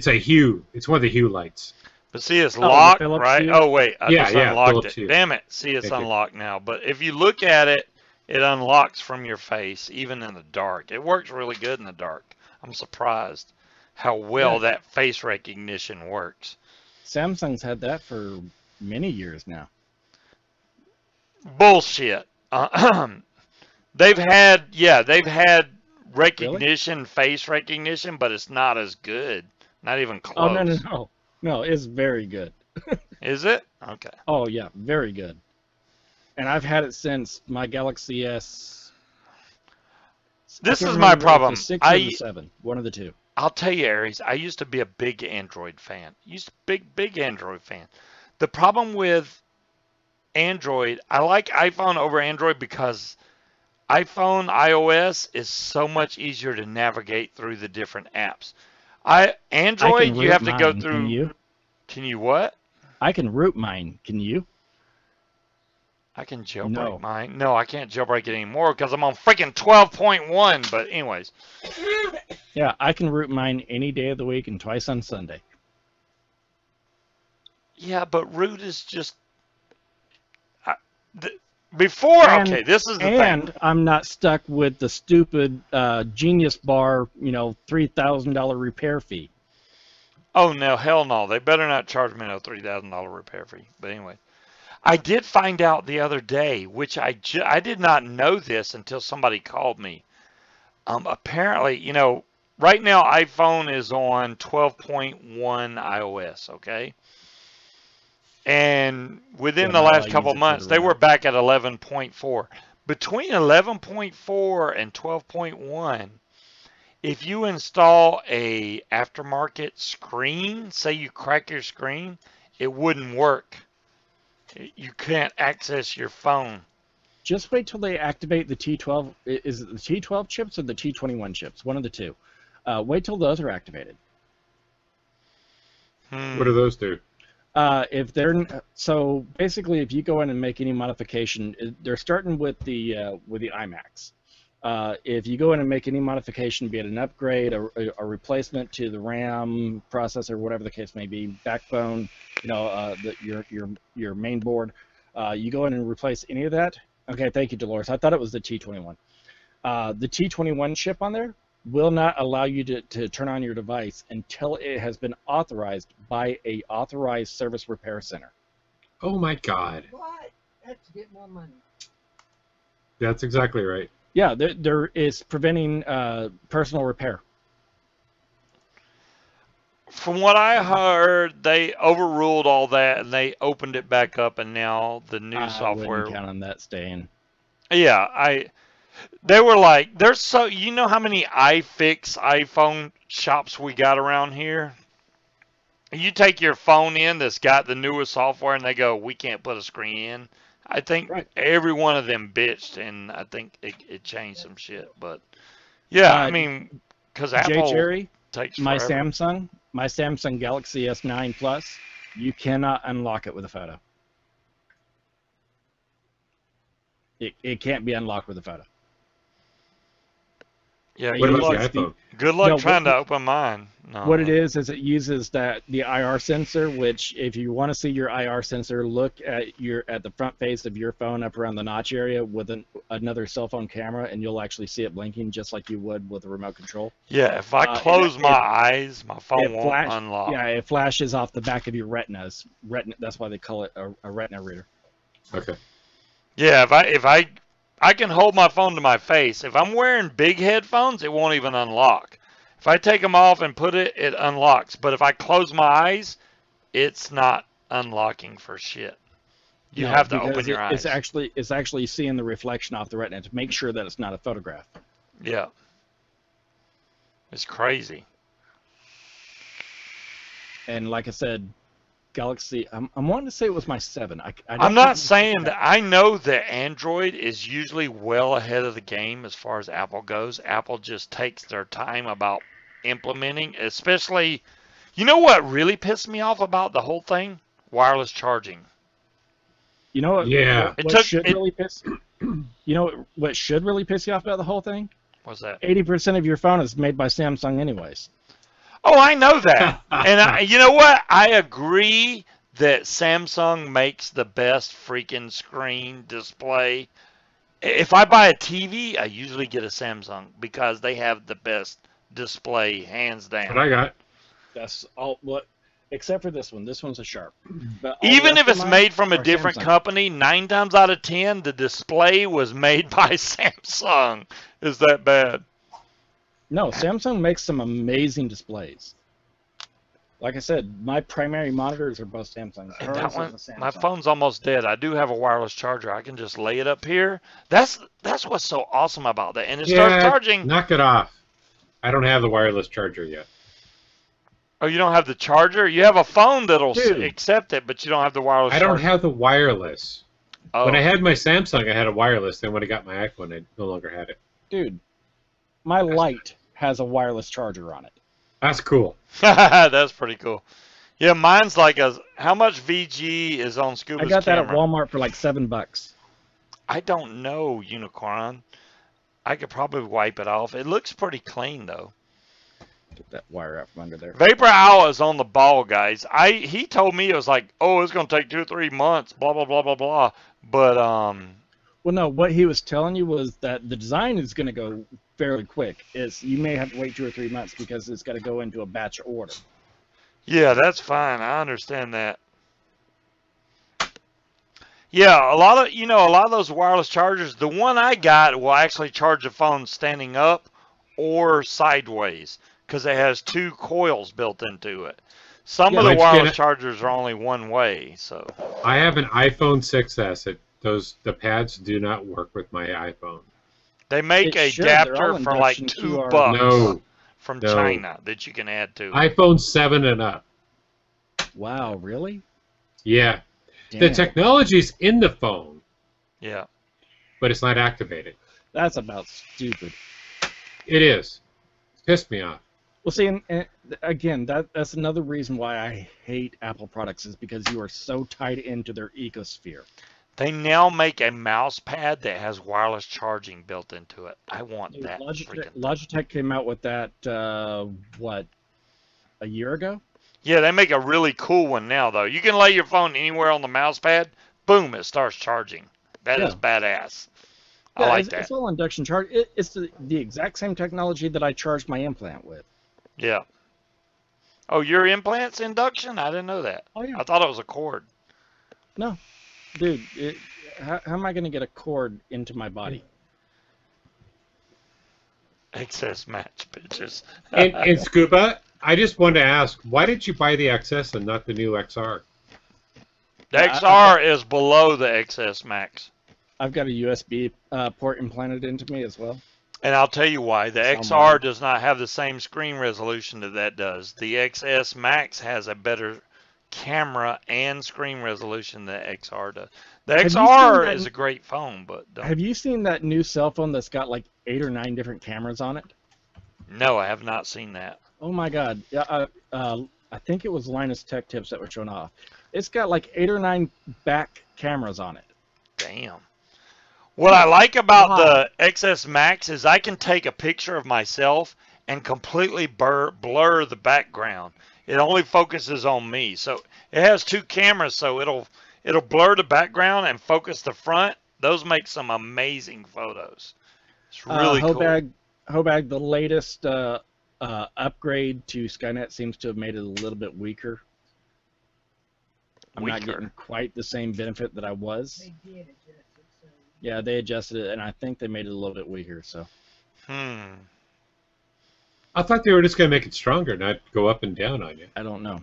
a Hue. It's one of the Hue lights. But see, it's Oh, the locked, Phillips right? Hue? Oh, wait, I Yeah, just yeah, unlocked Phillips it. Hue. Damn it. See, it's Thank you. unlocked now. But if you look at it, it unlocks from your face, even in the dark. It works really good in the dark. I'm surprised how well Yeah. that face recognition works. Samsung's had that for many years now. Bullshit. They've had Really? recognition, face recognition, but it's not as good. Not even Oh, no, no, close. no. No, it's very good. Is it? Okay. Oh, yeah, very good. And I've had it since my Galaxy S. I This can't is my remember if it was the problem. 6 or the 7, one of the two. I'll tell you, Aries, I used to be a big Android fan. Big Android fan. The problem with Android, I like iPhone over Android because iOS is so much easier to navigate through the different apps. I can Android, you root have to go mine. Can through. you? Can you what? I can root mine. Can you? I can jailbreak No. mine. No, I can't jailbreak it anymore because I'm on freaking 12.1. But anyways, Yeah, I can root mine any day of the week and twice on Sunday. yeah, but root is just before. And, Okay, this is the and thing. I'm not stuck with the stupid Genius Bar, $3,000 repair fee. Oh no, hell no! They better not charge me no $3,000 repair fee. But anyway, I did find out the other day, which I did not know this until somebody called me. Apparently, right now iPhone is on 12.1 iOS, okay? And within Yeah, the now I last use couple it of for the months, they were remote. back at 11.4. Between 11.4 and 12.1, if you install a aftermarket screen, say you crack your screen, it wouldn't work. You can't access your phone. Just wait till they activate the T12. Is it the T12 chips or the T21 chips? One of the two. Wait till those are activated. What do those do? So basically, if you go in and make any modification, they're starting with the iMacs. If you go in and make any modification, be it an upgrade, a replacement to the RAM, processor, whatever the case may be, backbone, your main board, you go in and replace any of that. Okay, thank you, Dolores. I thought it was the T21. The T21 chip on there will not allow you to turn on your device until it has been authorized by a authorized service repair center. Oh my God. What? That's to get more money. That's exactly right. Yeah, there is preventing personal repair. From what I heard, they overruled all that and they opened it back up, and now the new I software. wouldn't count on that staying. Yeah, they were like, there's so, how many iFix iPhone shops we got around here? You take your phone in that's got the newest software and they go, we can't put a screen in. I think Right. every one of them bitched, and I think it changed some shit. But yeah, I mean, because Apple Jerry, takes my forever. Samsung Galaxy S9 Plus, you cannot unlock it with a photo. It can't be unlocked with a photo. Yeah, What good about luck. the iPhone? Good luck No, trying to open mine. No. What it is it uses the IR sensor, which if you want to see your IR sensor, look at the front face of your phone up around the notch area with another cell phone camera, and you'll actually see it blinking just like you would with a remote control. Yeah, if I close my eyes, my phone It won't unlock. Yeah, it flashes off the back of your retina. That's why they call it a retina reader. Okay. Yeah, if I can hold my phone to my face. If I'm wearing big headphones, it won't even unlock. If I take them off and put it, it unlocks. But if I close my eyes, it's not unlocking for shit. You have to open your eyes. It's actually seeing the reflection off the retina to make sure that it's not a photograph. Yeah. It's crazy. And like I said, Galaxy, I'm wanting to say it was my 7. I'm not saying that. I know that Android is usually well ahead of the game as far as Apple goes. Apple just takes their time about implementing, especially, you know what really pissed me off about the whole thing? Wireless charging. You know what? Yeah. What should really piss you off about the whole thing? What's that? 80% of your phone is made by Samsung anyways. Oh, I know that. And you know what? I agree that Samsung makes the best freaking screen display. If I buy a TV, I usually get a Samsung because they have the best display, hands That's what I down. got. That's all. What? Except for this one. This one's a Sharp. But all the Even rest if of it's mine made from a are different Samsung. company, 9 times out of 10, the display was made by Samsung. Is that bad? No, Samsung makes some amazing displays. Like I said, my primary monitors are both Samsung. And that Hers one, is a my Samsung. phone's almost dead. I do have a wireless charger. I can just lay it up here. That's what's so awesome about that. And it starts Yeah, charging. knock it off. I don't have the wireless charger yet. Oh, you don't have the charger? You have a phone that'll Dude. accept it, but you don't have the wireless I don't charger. have the wireless. Oh, When I had my Samsung, I had a wireless. Then when I got my iPhone, I no longer had it. Dude, my light has a wireless charger on it. That's cool. that's pretty cool. Yeah, mine's like how much VG is on I Scuba's got that at camera? Walmart for like $7. I don't know, Unicorn. I could probably wipe it off. It looks pretty clean though. Get that wire out from under there. Vapor Owl is on the ball, guys. He told me it was like, oh, it's gonna take 2 or 3 months, blah blah blah blah blah. But Well, no, what he was telling you was that the design is going to go fairly quick. Is you may have to wait 2 or 3 months because it's got to go into a batch order. yeah, that's fine. I understand that. Yeah, a lot of those wireless chargers, the one I got will actually charge the phone standing up or sideways because it has 2 coils built into it. Some Yeah, of the Mine's wireless gonna- chargers are only one way, so I have an iPhone 6S. The pads do not work with my iPhone. they make It a should. They're adapter all for like induction $2 QR. No, from no. China that you can add to it. iPhone 7 and up. Wow, really? Yeah, the Damn. technology's in the phone, Yeah. but it's not activated. That's about stupid. It is. It's pissed me off. Well, see, and again, that's another reason why I hate Apple products is because you are so tied into their ecosphere. They now make a mouse pad that has wireless charging built into it. I want that freaking. Logitech came out with that, what, a year ago? Yeah, they make a really cool one now, though. You can lay your phone anywhere on the mouse pad. Boom, it starts charging. That is badass. I like that. It's all induction charge. It's the exact same technology that I charged my implant with. Yeah. Oh, your implant's induction? I didn't know that. Oh, yeah. I thought it was a cord. No. Dude, how am I going to get a cord into my body? Excess match, bitches. And Scuba, I just wanted to ask, why did you buy the XS and not the new XR? The XR is below the XS Max. I've got a USB port implanted into me as well. And I'll tell you why. The XR does not have the same screen resolution that does. The XS Max has a better camera and screen resolution than the XR does. The XR is a great phone, but have you seen that new cell phone that's got like 8 or 9 different cameras on it? No, I have not seen that. Oh my God! Yeah, I think it was Linus Tech Tips that were shown off. It's got like 8 or 9 back cameras on it. Damn. What I like about the XS Max is I can take a picture of myself and completely blur the background. It only focuses on me. So it has 2 cameras, so it'll blur the background and focus the front. Those make some amazing photos. It's really cool. Hobag, the latest upgrade to Skynet seems to have made it a little bit weaker. I'm not getting quite the same benefit that I was. They did adjust it, so. Yeah, they adjusted it, and I think they made it a little bit weaker. So. I thought they were just going to make it stronger, not go up and down on you. I don't know.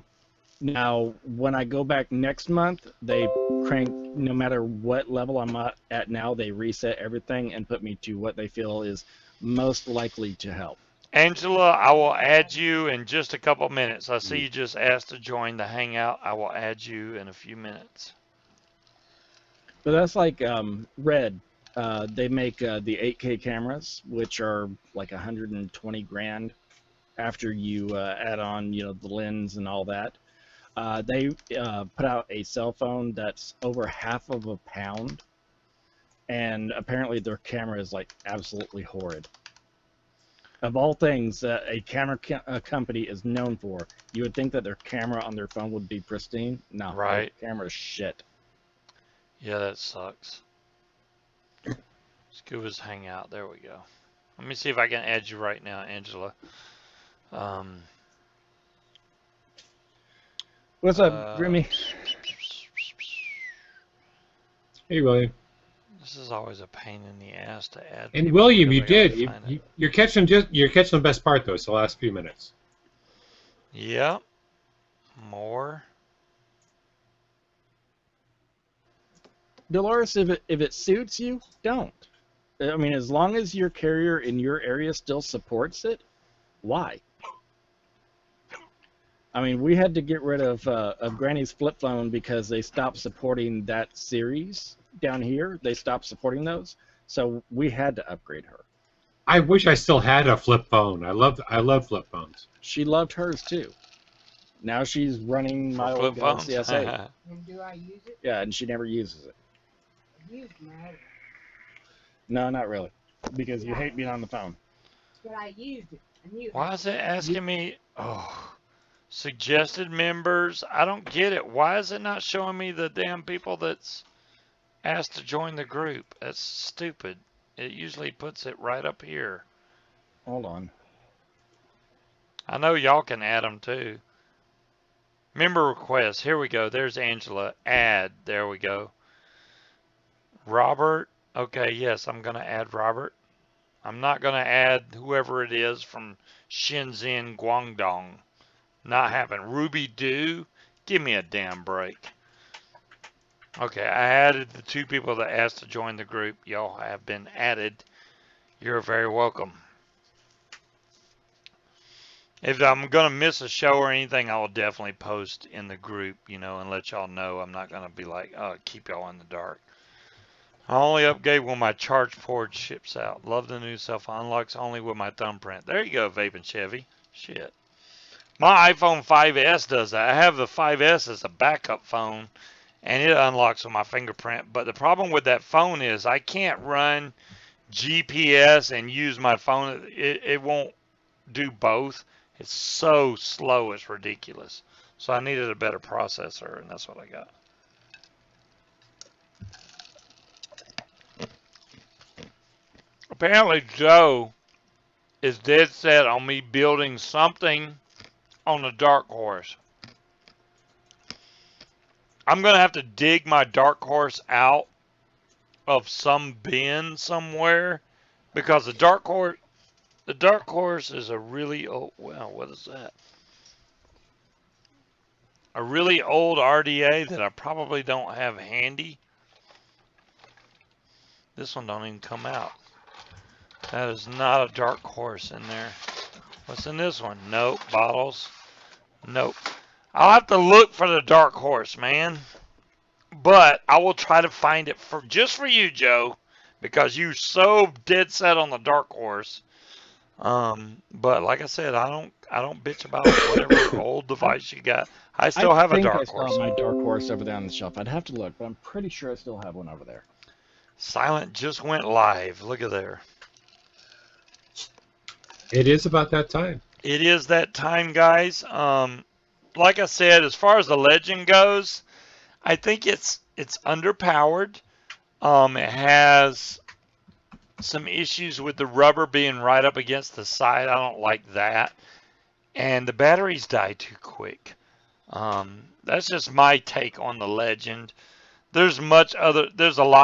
Now, when I go back next month, they crank, no matter what level I'm at now, they reset everything and put me to what they feel is most likely to help. Angela, I will add you in just a couple minutes. I see you just asked to join the Hangout. I will add you in a few minutes. But that's like Red. They make the 8K cameras, which are like 120 grand after you add on, the lens and all that. They put out a cell phone that's over half of a pound, and apparently their camera is like absolutely horrid. Of all things that a company is known for, you would think that their camera on their phone would be pristine. No, Right. their camera's shit. Yeah, that sucks. Scuba's Hangout. There we go. Let me see if I can add you right now, Angela. What's up, Grimmy? Hey, William. This is always a pain in the ass to add. And people William, you because I gotta did. find it. You're catching the best part though. It's the last few minutes. Yep. More. Dolores, if it suits you, don't. I mean, as long as your carrier in your area still supports it, why? I mean, we had to get rid of Granny's flip phone because they stopped supporting that series down here. They stopped supporting those, so we had to upgrade her. I wish I still had a flip phone. I love flip phones. She loved hers too. Now she's running my For old flip phones? Galaxy S8. And do I use it? Yeah, and she never uses it. I use my other one. No, not really, because you hate being on the phone. But I used it. And you Why is it asking me? Oh, suggested members. I don't get it. Why is it not showing me the damn people that's asked to join the group? That's stupid. It usually puts it right up here. Hold on. I know y'all can add them too. Member requests. Here we go. There's Angela. Add. There we go. Robert. Okay, yes, I'm going to add Robert. I'm not going to add whoever it is from Shenzhen, Guangdong. Not happening. Ruby Doo. Give me a damn break. Okay, I added the 2 people that asked to join the group. Y'all have been added. You're very welcome. If I'm going to miss a show or anything, I will definitely post in the group, and let y'all know. I'm not going to be like, oh, keep y'all in the dark. I only upgrade when my charge port ships out. Love the new cell phone. Unlocks only with my thumbprint. There you go, Vape and Chevy. Shit. My iPhone 5S does that. I have the 5S as a backup phone, and it unlocks with my fingerprint. But the problem with that phone is I can't run GPS and use my phone. It won't do both. It's so slow, it's ridiculous. So I needed a better processor, and that's what I got. Apparently Joe is dead set on me building something on the Dark Horse. I'm going to have to dig my Dark Horse out of some bin somewhere, because the Dark Horse is a really old, wow, what is that? A really old RDA that I probably don't have handy. This one don't even come out. That is not a Dark Horse in there. What's in this one? Nope. Bottles. Nope. I'll have to look for the Dark Horse, man. But I will try to find it just for you, Joe, because you're so dead set on the Dark Horse. But like I said, I don't bitch about whatever old device you got. I still have a Dark Horse. I still have my Dark Horse over there on the shelf. I'd have to look, but I'm pretty sure I still have one over there. Silent just went live. Look at there. It is about that time. It is that time, guys. Like I said, as far as the legend goes, I think it's underpowered. It has some issues with the rubber being right up against the side. I don't like that. And the batteries die too quick. That's just my take on the legend. There's a lot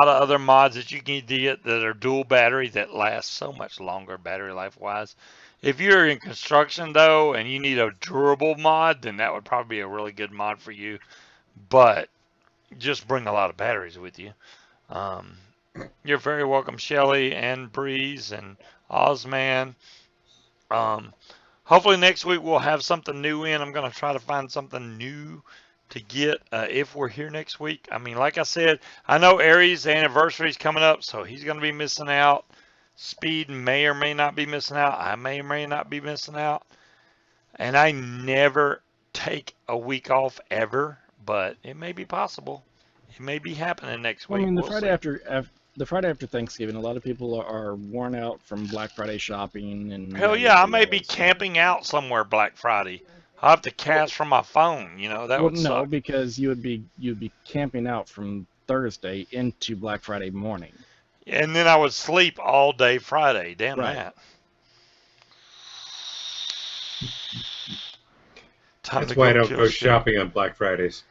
of other mods that you can get that are dual battery that last so much longer battery life wise. If you're in construction though and you need a durable mod, then that would probably be a really good mod for you. But just bring a lot of batteries with you. You're very welcome, Shelly and Breeze and Ozman. Hopefully next week we'll have something new in. I'm going to try to find something new to get if we're here next week. I mean, like I said, I know Aries' anniversary is coming up, so he's going to be missing out. Speed may or may not be missing out. I may or may not be missing out. And I never take a week off ever, but it may be possible. It may be happening next week. I mean, the We'll Friday see. after the Friday after Thanksgiving, a lot of people are worn out from Black Friday shopping and Hell yeah, I may be camping out somewhere Black Friday. I'll have to cast from my phone. You know, that Well, would no, suck. because you'd be camping out from Thursday into Black Friday morning. And then I would sleep all day Friday. Damn Right. that. Time That's to why I go don't kill go shit. shopping on Black Fridays.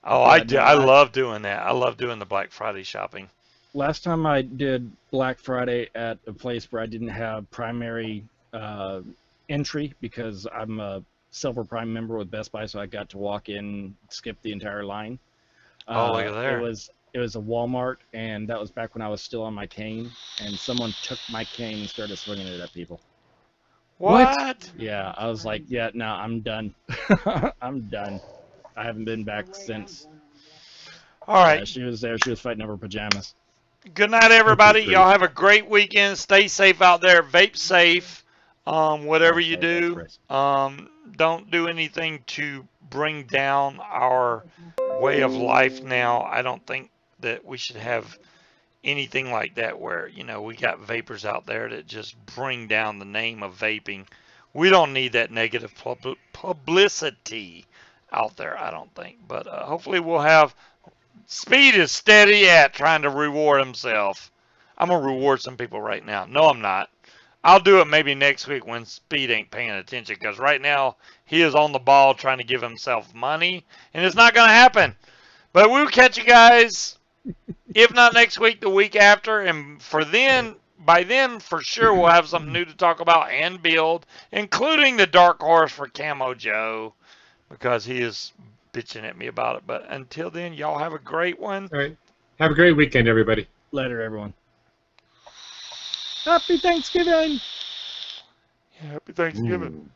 Oh, Yeah, I do. no, I love doing that. I love doing the Black Friday shopping. Last time I did Black Friday at a place where I didn't have primary entry because I'm a Silver Prime member with Best Buy, so I got to walk in, skip the entire line. Oh, look at there. It was a Walmart, and that was back when I was still on my cane, and someone took my cane and started swinging it at people. What? Yeah, I was like, yeah, no, I'm done. I'm done. I haven't been back since. All right. Yeah, she was there. She was fighting over pajamas. Good night, everybody. Okay, Y'all have a great weekend. Stay safe out there. Vape safe. Whatever you do, don't do anything to bring down our way of life now. I don't think that we should have anything like that where, you know, we got vapors out there that just bring down the name of vaping. We don't need that negative publicity out there, I don't think. But hopefully we'll have. Speed is steady at trying to reward himself. I'm going to reward some people right now. No, I'm not. I'll do it maybe next week when Speed ain't paying attention, because right now he is on the ball trying to give himself money, and it's not going to happen. But we'll catch you guys, if not next week, the week after. And by then, for sure, we'll have something new to talk about and build, including the Dark Horse for Camo Joe, because he is bitching at me about it. But until then, y'all have a great one. All right. Have a great weekend, everybody. Later, everyone. Happy Thanksgiving! Happy Thanksgiving.